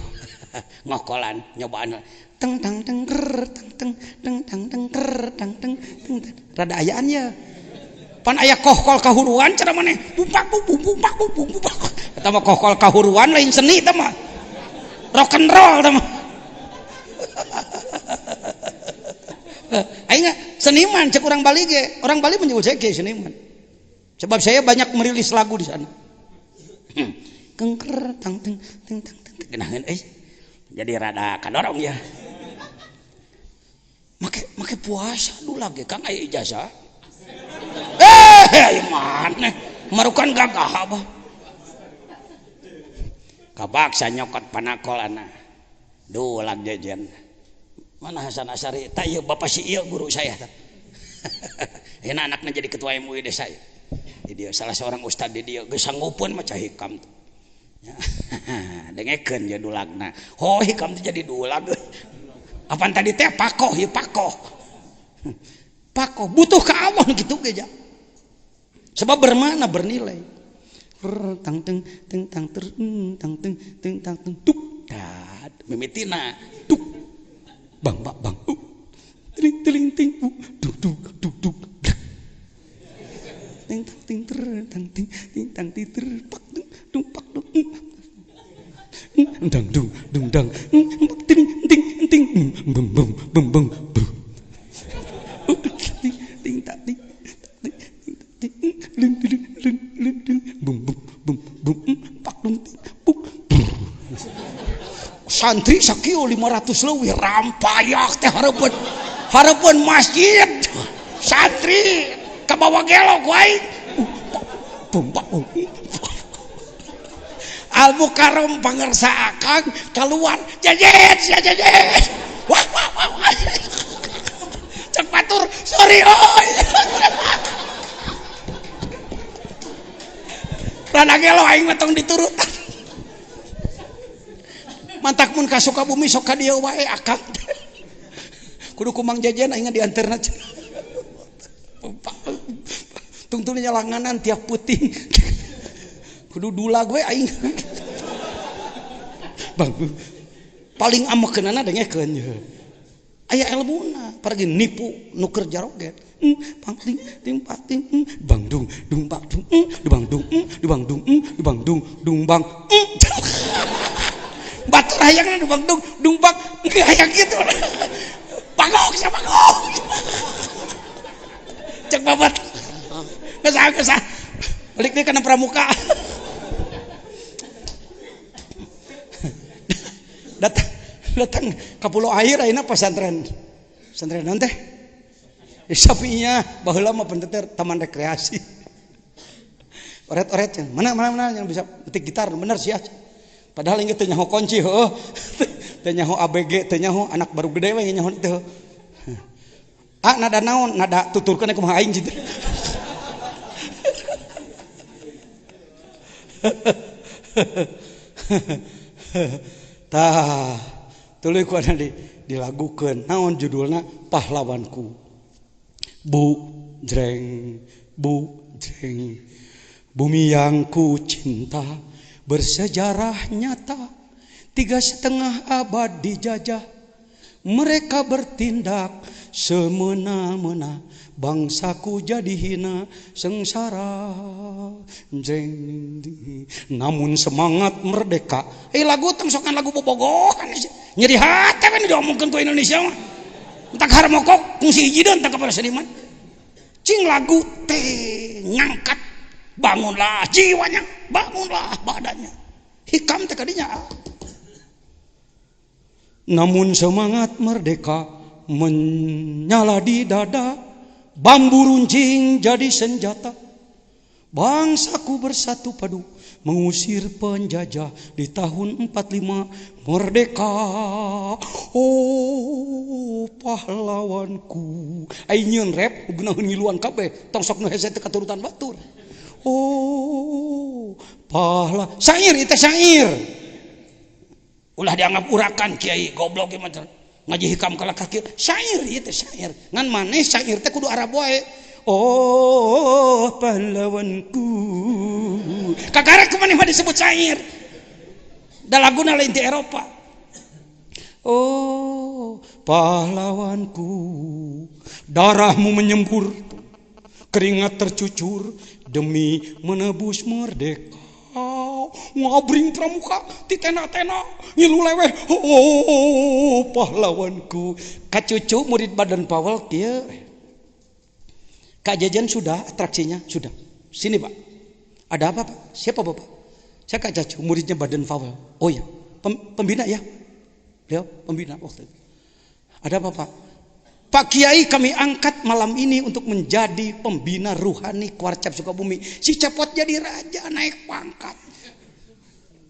ngokolan nyobaan teng tang teng teng teng teng teng teng teng rada ayaan ya. Pan aya kohkol kahuruan cara maneh bumpak eta mah kohkol kahuruan lain seni eta mah rock and roll eta mah aing seniman cek urang Bali ge orang Bali menyebut saya ge seniman sebab saya banyak merilis lagu di sana kengker tang teng teng tang teng genaheun jadi rada kadorong ya make puasa dulu lagi Kang aya ijazah mana marukan gagah apa kabaksa nyokot panakol anak dulag Jejen mana Hasan Asari tak iya bapak si iya guru saya enak anaknya jadi ketua MUI desa dia salah seorang ustad di dia geus sanggupun maca hikam dengekeun ya dulagna oh hikam teh jadi dulag apaan tadi teh pakoh butuh ke Allah gitu geja sebab bermana bernilai tang teng teng tang ter tang teng teng tang teng tuk dat mimitina tuk bang teling teling ting duk teng tang ting ter tang ting ting tang ting ter pak dung pak dung dang dung dang ting ting ting bum ting tak ting bum pak dung puk santri sakieu 500 leuwih rampayak teh hareupeun masjid santri ka bawah gelok wae bum pak Al Mukarram pangersa akang keluar jajet wah batur sorry rada gelo aing mah tong diturutan mantak mun ka Sukabumi sok ka dieu wae akang kudu kumang jajan aing dianterna tungtungnya langanan tiap puting kudu dula gue aing bang paling amekeunana dengekeun aya elmuna pergi nipu nu keur jaroget pang ting ting pating bang dung bang dung bang dung bang dung bang dung bang batur hayangna bang dung bang hayang kitu pangok sama pangok cek babat kesah balik deh kana pramuka datang ke Pulau Air ayeuna pesantren naon teh sapinya baheula mah penteter taman rekreasi oret-oret mana yang bisa petik gitar bener sih padahal inget teh nyaho kunci heuh teh nyaho ABG teh nyaho anak baru gede we nyaho teh nada naon nada tuturkeun kumaha aing gitu tah tuluy ku dilagukeun naon judulna pahlawanku bu jreng bumi yang ku cinta bersejarah nyata 3,5 abad dijajah mereka bertindak semena-mena bangsaku jadi hina sengsara jeng namun semangat merdeka lagu tengsokan lagu bobogohan nyeri hati kan diomongkan ku Indonesia mah entak harmokok kungsi hiji dan entak kepada seniman cing lagu teh ngangkat bangunlah jiwanya bangunlah badannya hikam teh kadinya namun semangat merdeka menyala di dada bambu runcing jadi senjata bangsaku bersatu padu mengusir penjajah di tahun 45 merdeka oh pahlawanku aing rap gunakeun ngiluan kabeh tong sok nu hese teh katurutan batur oh syair itu syair ulah dianggap urakan kiai goblok ge macam ngaji hikam kala kaki syair itu syair ngan maneh syair teh kudu Arab wae oh pahlawanku kagarek kumaneh mah disebut syair da laguna lain di Eropa oh pahlawanku darahmu menyembur keringat tercucur demi menebus merdeka ngabring pramuka ti tena-tena ngilu leweh oh pahlawanku kacucu murid Badan Pawel kieu Kak Jajan sudah atraksinya sudah sini Pak ada apa Pak siapa Bapak saya Kak Cacu muridnya Badan Pawel oh ya pembina ya beliau pembina waktu itu ada apa Pak Kiai kami angkat malam ini untuk menjadi pembina ruhani Kuarcap Sukabumi si Cepot jadi raja naik pangkat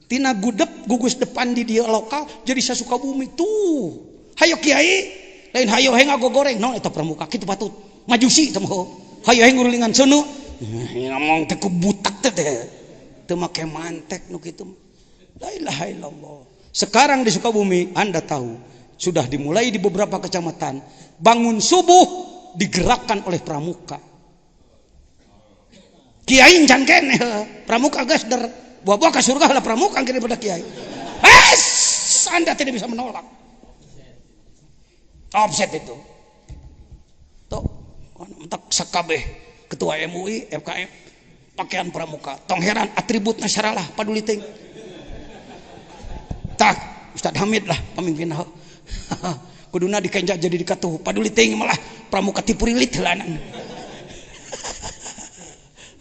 tina gudep gugus depan di dia lokal jadi sa Sukabumi tuh hayo Kiai lain hayo he ngagogoreng naon eta pramuka kitu patut majusi teh mah hayo he ngurulingan seunu ngomong teh ku butak teh teu make mantek nu kitu la ilaha illallah sekarang di Sukabumi Anda tahu sudah dimulai di beberapa kecamatan bangun subuh digerakkan oleh pramuka Kiai encan keneh pramuka geus der buah-buah ke surga lah pramuka kira pada Kiai Anda tidak bisa menolak offset itu tuh entak sakabeh ketua MUI FKM pakaian pramuka tong heran atributna syaralah paduli ting tak Ustaz Hamid lah pemimpin kuduna dikenjak jadi dikatuh paduli ting malah pramuka tipurilit helanan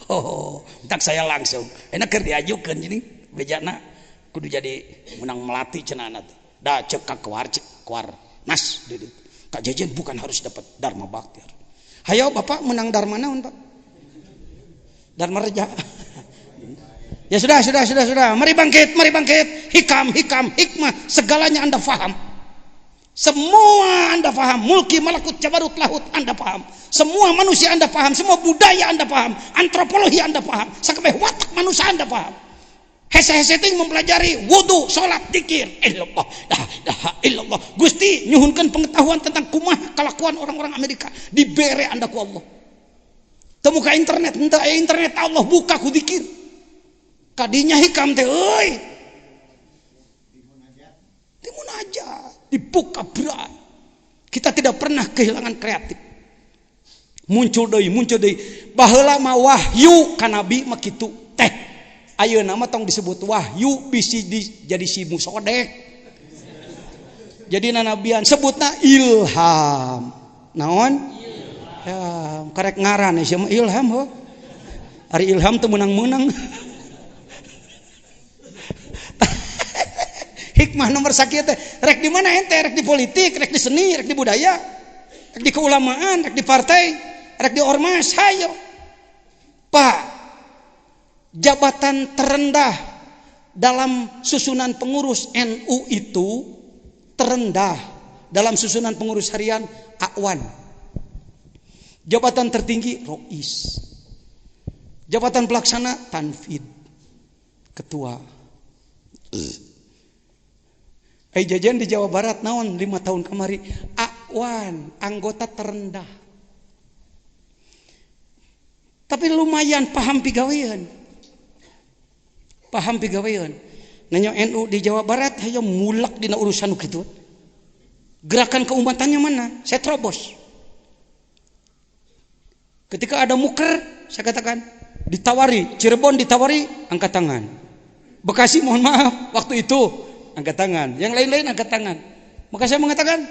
oh entak saya langsung enak keur diajukeun jadi bejana kudu jadi menang melatih cenana da cek ka kuar nas deui Kak Jajan bukan harus dapat Dharma Bakti hayo Bapak menang Dharma naon Pak Dharma Reja ya sudah mari bangkit hikam hikmah segalanya Anda faham Semua Anda paham, mulki malakut jabarut lahut Anda paham, semua manusia Anda paham, semua budaya Anda paham, antropologi Anda paham, sakabeh watak manusia Anda paham. Hese-hese ting mempelajari wudu, salat, zikir, illallah, illallah. Gusti nyuhunkan pengetahuan tentang kumaha kelakuan orang-orang Amerika, dibere Anda ku Allah. Temu ka internet, entah internet Allah buka ku zikir. Kadinya hikam teh euy. Timun aja, dibuka berat. Kita tidak pernah kehilangan kreatif. Muncul deui. Baheula mah wahyu ka nabi mah kitu teh. Ayeuna mah tong disebut wahyu bisi jadi si musodek. Jadi nabian sebutna ilham. Naon? Ya, karek ngaran ya mah ilham ho. Ari ilham teu menang-menang. Hikmah nomor sakieu teh rek di mana ente? Rek di politik, rek di seni, rek di budaya, rek di keulamaan, rek di partai, rek di ormas, hayo. Pak, jabatan terendah dalam susunan pengurus NU itu terendah dalam susunan pengurus harian Akwan. Jabatan tertinggi Rois. Jabatan pelaksana Tanfid. Ketua. Jajan di Jawa Barat naon 5 tahun kemari Akwan, anggota terendah. Tapi lumayan paham pigawean. Paham pigawean. Nanya NU di Jawa Barat hayo mulak dina urusan kitu. Gerakan keumatannya mana? Saya terobos. Ketika ada muker, saya katakan ditawari, Cirebon ditawari, angkat tangan. Bekasi mohon maaf, waktu itu angkat tangan. Yang lain-lain angkat tangan. Maka saya mengatakan,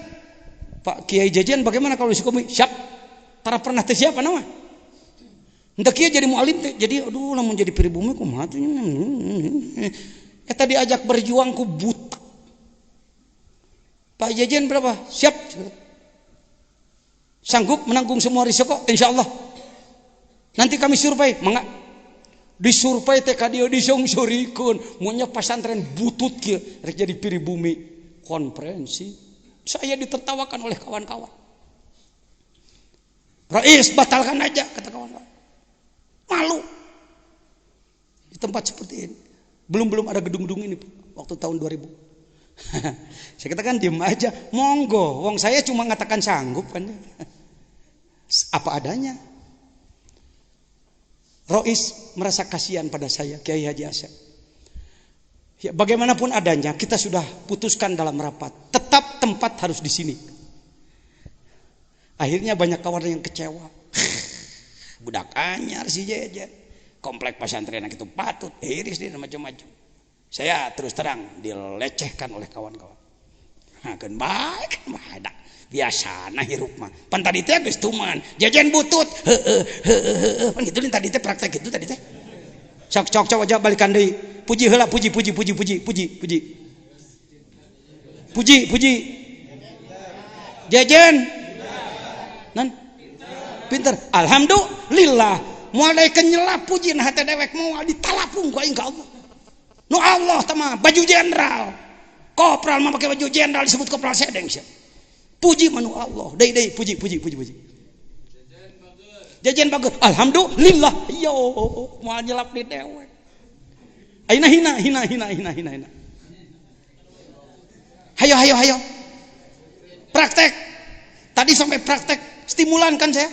Pak Kiai Jajan bagaimana kalau di Sukabumi? Siap. Tara pernah teh siapa nama? Entah Kiai jadi mualim teh. Jadi aduh lamun jadi pribumi kumaha tuh. Eta diajak berjuang ku buta. Pak Jajan berapa? Siap. Sanggup menanggung semua risiko? Insyaallah. Nanti kami survei, mangga. Disurvei teh ka dieu disongsorikeun, munnya pesantren butut kieu rek jadi pribumi konferensi. Saya ditertawakan oleh kawan-kawan. Rais batalkan aja kata kawan-kawan. Malu. Di tempat seperti ini. Belum ada gedung-gedung ini waktu tahun 2000. Saya katakan diam aja, monggo. Wong saya cuma ngatakan sanggup kan. Apa adanya. Rois merasa kasihan pada saya, Kiai Haji Asep. Ya, bagaimanapun adanya, kita sudah putuskan dalam rapat. Tetap tempat harus di sini. Akhirnya banyak kawan yang kecewa. Budak anyar si Jejen. Komplek pesantren itu patut, iris dia macam-macam. Saya terus terang dilecehkan oleh kawan-kawan. Nah, kan baik, ada. Biasa nah hirup mah. Pan tadi teh geus tuman, jajan butut. Pan kitu tadi teh praktek kitu tadi teh. Cok aja balikan deui. Puji heula, puji. Jajan. Nan pinter. Alhamdulillah. Moal kenyelap puji nah teh dewek moal ditalapung ku aing ka Allah. Nu Allah teh mah baju jenderal. Kopral mah pakai baju jenderal disebut kopral sedeng sia. Puji manu Allah, dei puji. Jajan bagus, alhamdulillah. Yo, mau nyelap di dewek. Aina hina. Hayo. Praktek. Tadi sampai praktek stimulan kan saya.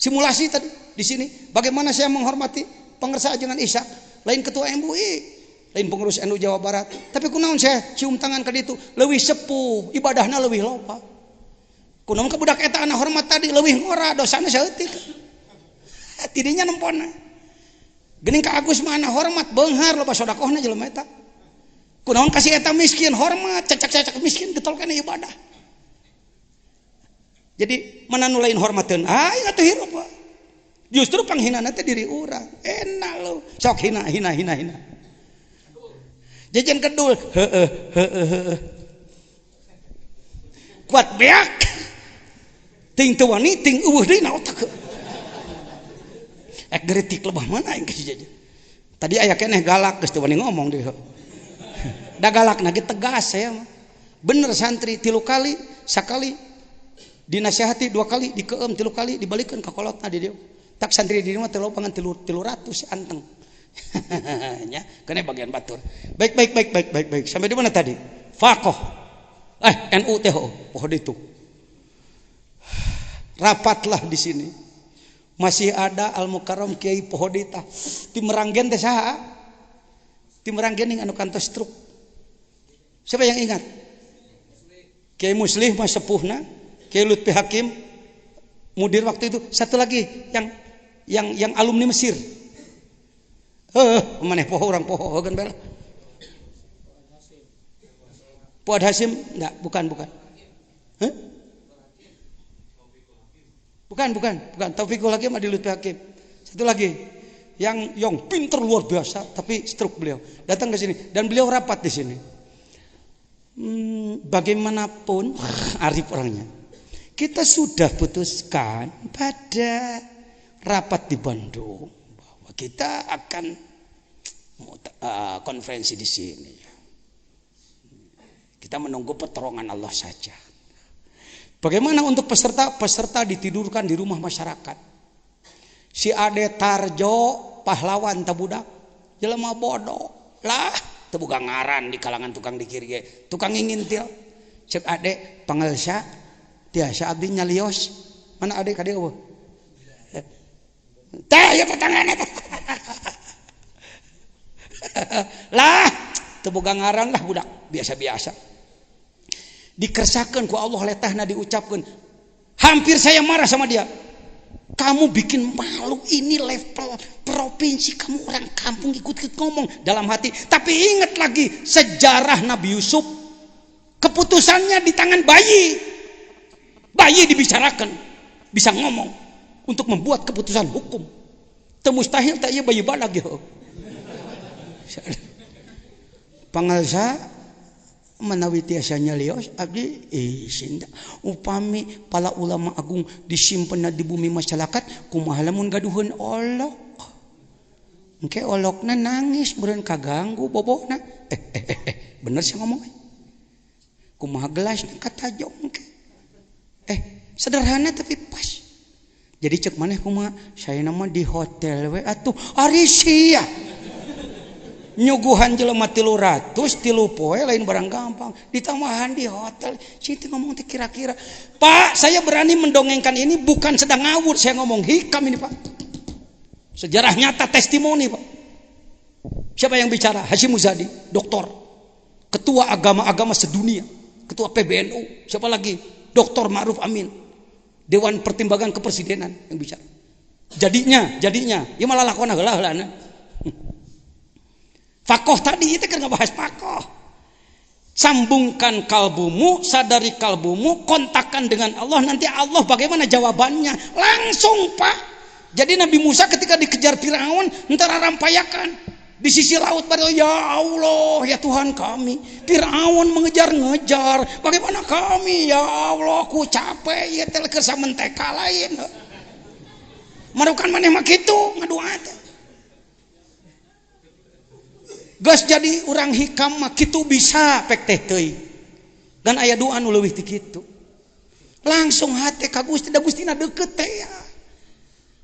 Simulasi tadi di sini. Bagaimana saya menghormati pengersa ajengan Isya, lain ketua MUI. Lain pengurus NU Jawa Barat. Tapi kunaon saya cium tangan ka ditu leuwih sepuh, ibadahna leuwih loba. Kunaon ka budak eta ana hormat tadi leuwih ngora dosana saeutik. Tidinya nemponna. Geuning ka Agus mah ana hormat beunghar loba sedekahna jelema eta. Kunaon kasih eta miskin hormat, cacak-cacak miskin getol kana ibadah. Jadi mana nu lain hormateun? Aya atuh hirup. Justru panghinana teh diri urang. Enak lo. Sok hina. Jajan kedul, kuat beak, ting tuani, ting deui na otak. Geretik lebah mana yang kasih jajan. Tadi aya keneh galak, geus teu wani ngomong deui. Da galak na ge tegas saya mah. Bener santri 3 kali, sakali dinasihati 2 kali, dikeem 3 kali, dibalikkan ke kolotna di dieu. Tak santri di rumah telo pangan 300 anteng. Nya, kene bagian batur. Baik. Sampai di mana tadi? Faqih. NU teh pohon itu. Rapatlah di sini. Masih ada Al Mukarram Kiai Pohodita. Di Meranggen teh saha? Di Meranggen anu kantos truk. Siapa yang ingat? Kiai Muslih mah sepuhna, Kiai Lutfi Hakim mudir waktu itu. Satu lagi yang alumni Mesir. Maneh poho orang poho kan bela. Fuad Hasim enggak, bukan. Hah? Bukan. Taufikul Hakim ada Lutfi Hakim. Satu lagi yang pinter luar biasa tapi stroke beliau. Datang ke sini dan beliau rapat di sini. Bagaimanapun arif orangnya. Kita sudah putuskan pada rapat di Bandung bahwa kita akan konferensi di sini. Kita menunggu pertolongan Allah saja. Bagaimana untuk peserta? Peserta ditidurkan di rumah masyarakat. Si Ade Tarjo pahlawan tabudak, jelema bodoh lah, tebuga ngaran di kalangan tukang dikir ge, tukang ngintil. Cek Ade pangelsa, tiasa abdi nyalios. Mana Ade ka dieu? Teh ya patangan eta. Lah, tebuga ngaran lah budak biasa-biasa. Dikersakan ku Allah letahna diucapkan. Hampir saya marah sama dia. Kamu bikin malu, ini level provinsi, kamu orang kampung ikut-ikut ngomong dalam hati. Tapi ingat lagi sejarah Nabi Yusuf, keputusannya di tangan bayi. Bayi dibicarakan, bisa ngomong untuk membuat keputusan hukum. Temustahil tak iya bayi balag ya. Pangalsa menawi tiasa nyalios abdi sinda upami pala ulama agung disimpen di bumi masyarakat kumaha lamun gaduheun olok engke olokna nangis beureun kaganggu bobona bener sih ngomong kumaha gelasna katajong engke sederhana tapi pas jadi cek maneh kumaha saya nama di hotel we atuh ari sia nyuguhan jelema 300 3 poe lain barang gampang ditambahan di hotel situ ngomong kira-kira Pak saya berani mendongengkan ini bukan sedang ngawur saya ngomong hikam ini Pak sejarah nyata testimoni Pak siapa yang bicara Hasyim Muzadi doktor ketua agama-agama sedunia ketua PBNU siapa lagi Dr. Ma'ruf Amin Dewan Pertimbangan Kepresidenan yang bicara jadinya ya malah lakona heula Fakoh tadi itu kan ngebahas fakoh. Sambungkan kalbumu, sadari kalbumu, kontakkan dengan Allah. Nanti Allah bagaimana jawabannya? Langsung Pak. Jadi Nabi Musa ketika dikejar Firaun, ntar rampayakan. Di sisi laut baru ya Allah, ya Tuhan kami. Firaun mengejar-ngejar. Bagaimana kami? Ya Allah, ku capek. Ya telker samenteka lain. Marukan maneh mah kitu ngaduat. Gas jadi orang hikam mah kitu bisa pek teh teuing. Dan aya doa nu leuwih ti kitu. Langsung hate ka Gusti da Gustina deukeut teh ya.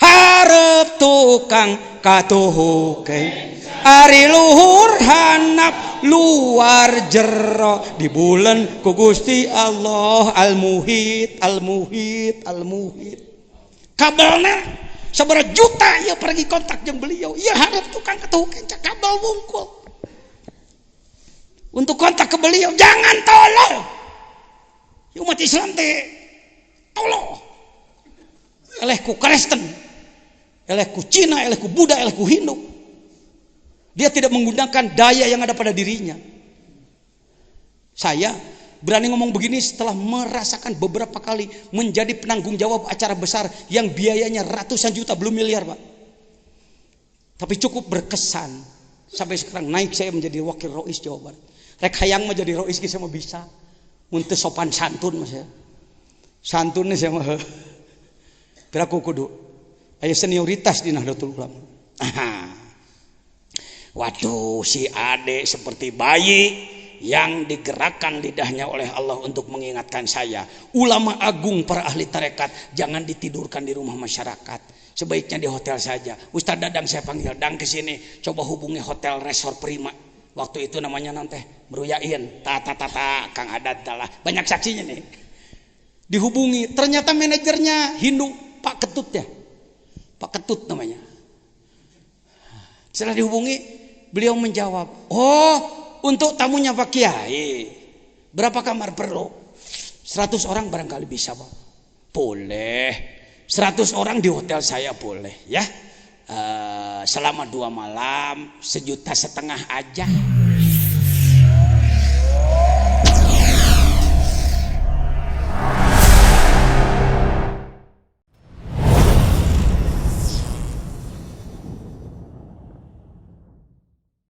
Hareup tukang katuhukeun ari luhur handap luar jero di bulan ku Gusti Allah al-muhit kabelna sabaraha juta ya pergi kontak jeung beliau ya hareup tukang katuhukeun cak kabel wungkul untuk kontak ke beliau jangan tolol umat Islam teh tolol eleh ku Kristen eleh ku Cina eleh ku Buddha eleh ku Hindu dia tidak menggunakan daya yang ada pada dirinya. Saya berani ngomong begini setelah merasakan beberapa kali menjadi penanggung jawab acara besar yang biayanya ratusan juta belum miliar Pak tapi cukup berkesan sampai sekarang naik saya menjadi wakil Rois Jawa Barat. Rek hayang mah jadi Rois geus mah bisa. Mun teu sopan santun mah saya. Santunnya saya mah. Piraku kudu aya senioritas di Nahdlatul Ulama. Waduh si Ade seperti bayi yang digerakkan lidahnya oleh Allah untuk mengingatkan saya, ulama agung para ahli tarekat, jangan ditidurkan di rumah masyarakat, sebaiknya di hotel saja. Ustaz Dadang saya panggil, Dang ke sini, coba hubungi hotel Resort Prima. Waktu itu namanya nanti Meruyain, Kang Adat lah, banyak saksinya nih. Dihubungi, ternyata manajernya Hindu, Pak Ketut ya, Pak Ketut namanya. Setelah dihubungi, beliau menjawab, oh untuk tamunya Pak Kiai, berapa kamar perlu? 100 orang barangkali bisa Pak. Boleh, 100 orang di hotel saya boleh ya. Selama 2 malam 1,5 juta aja.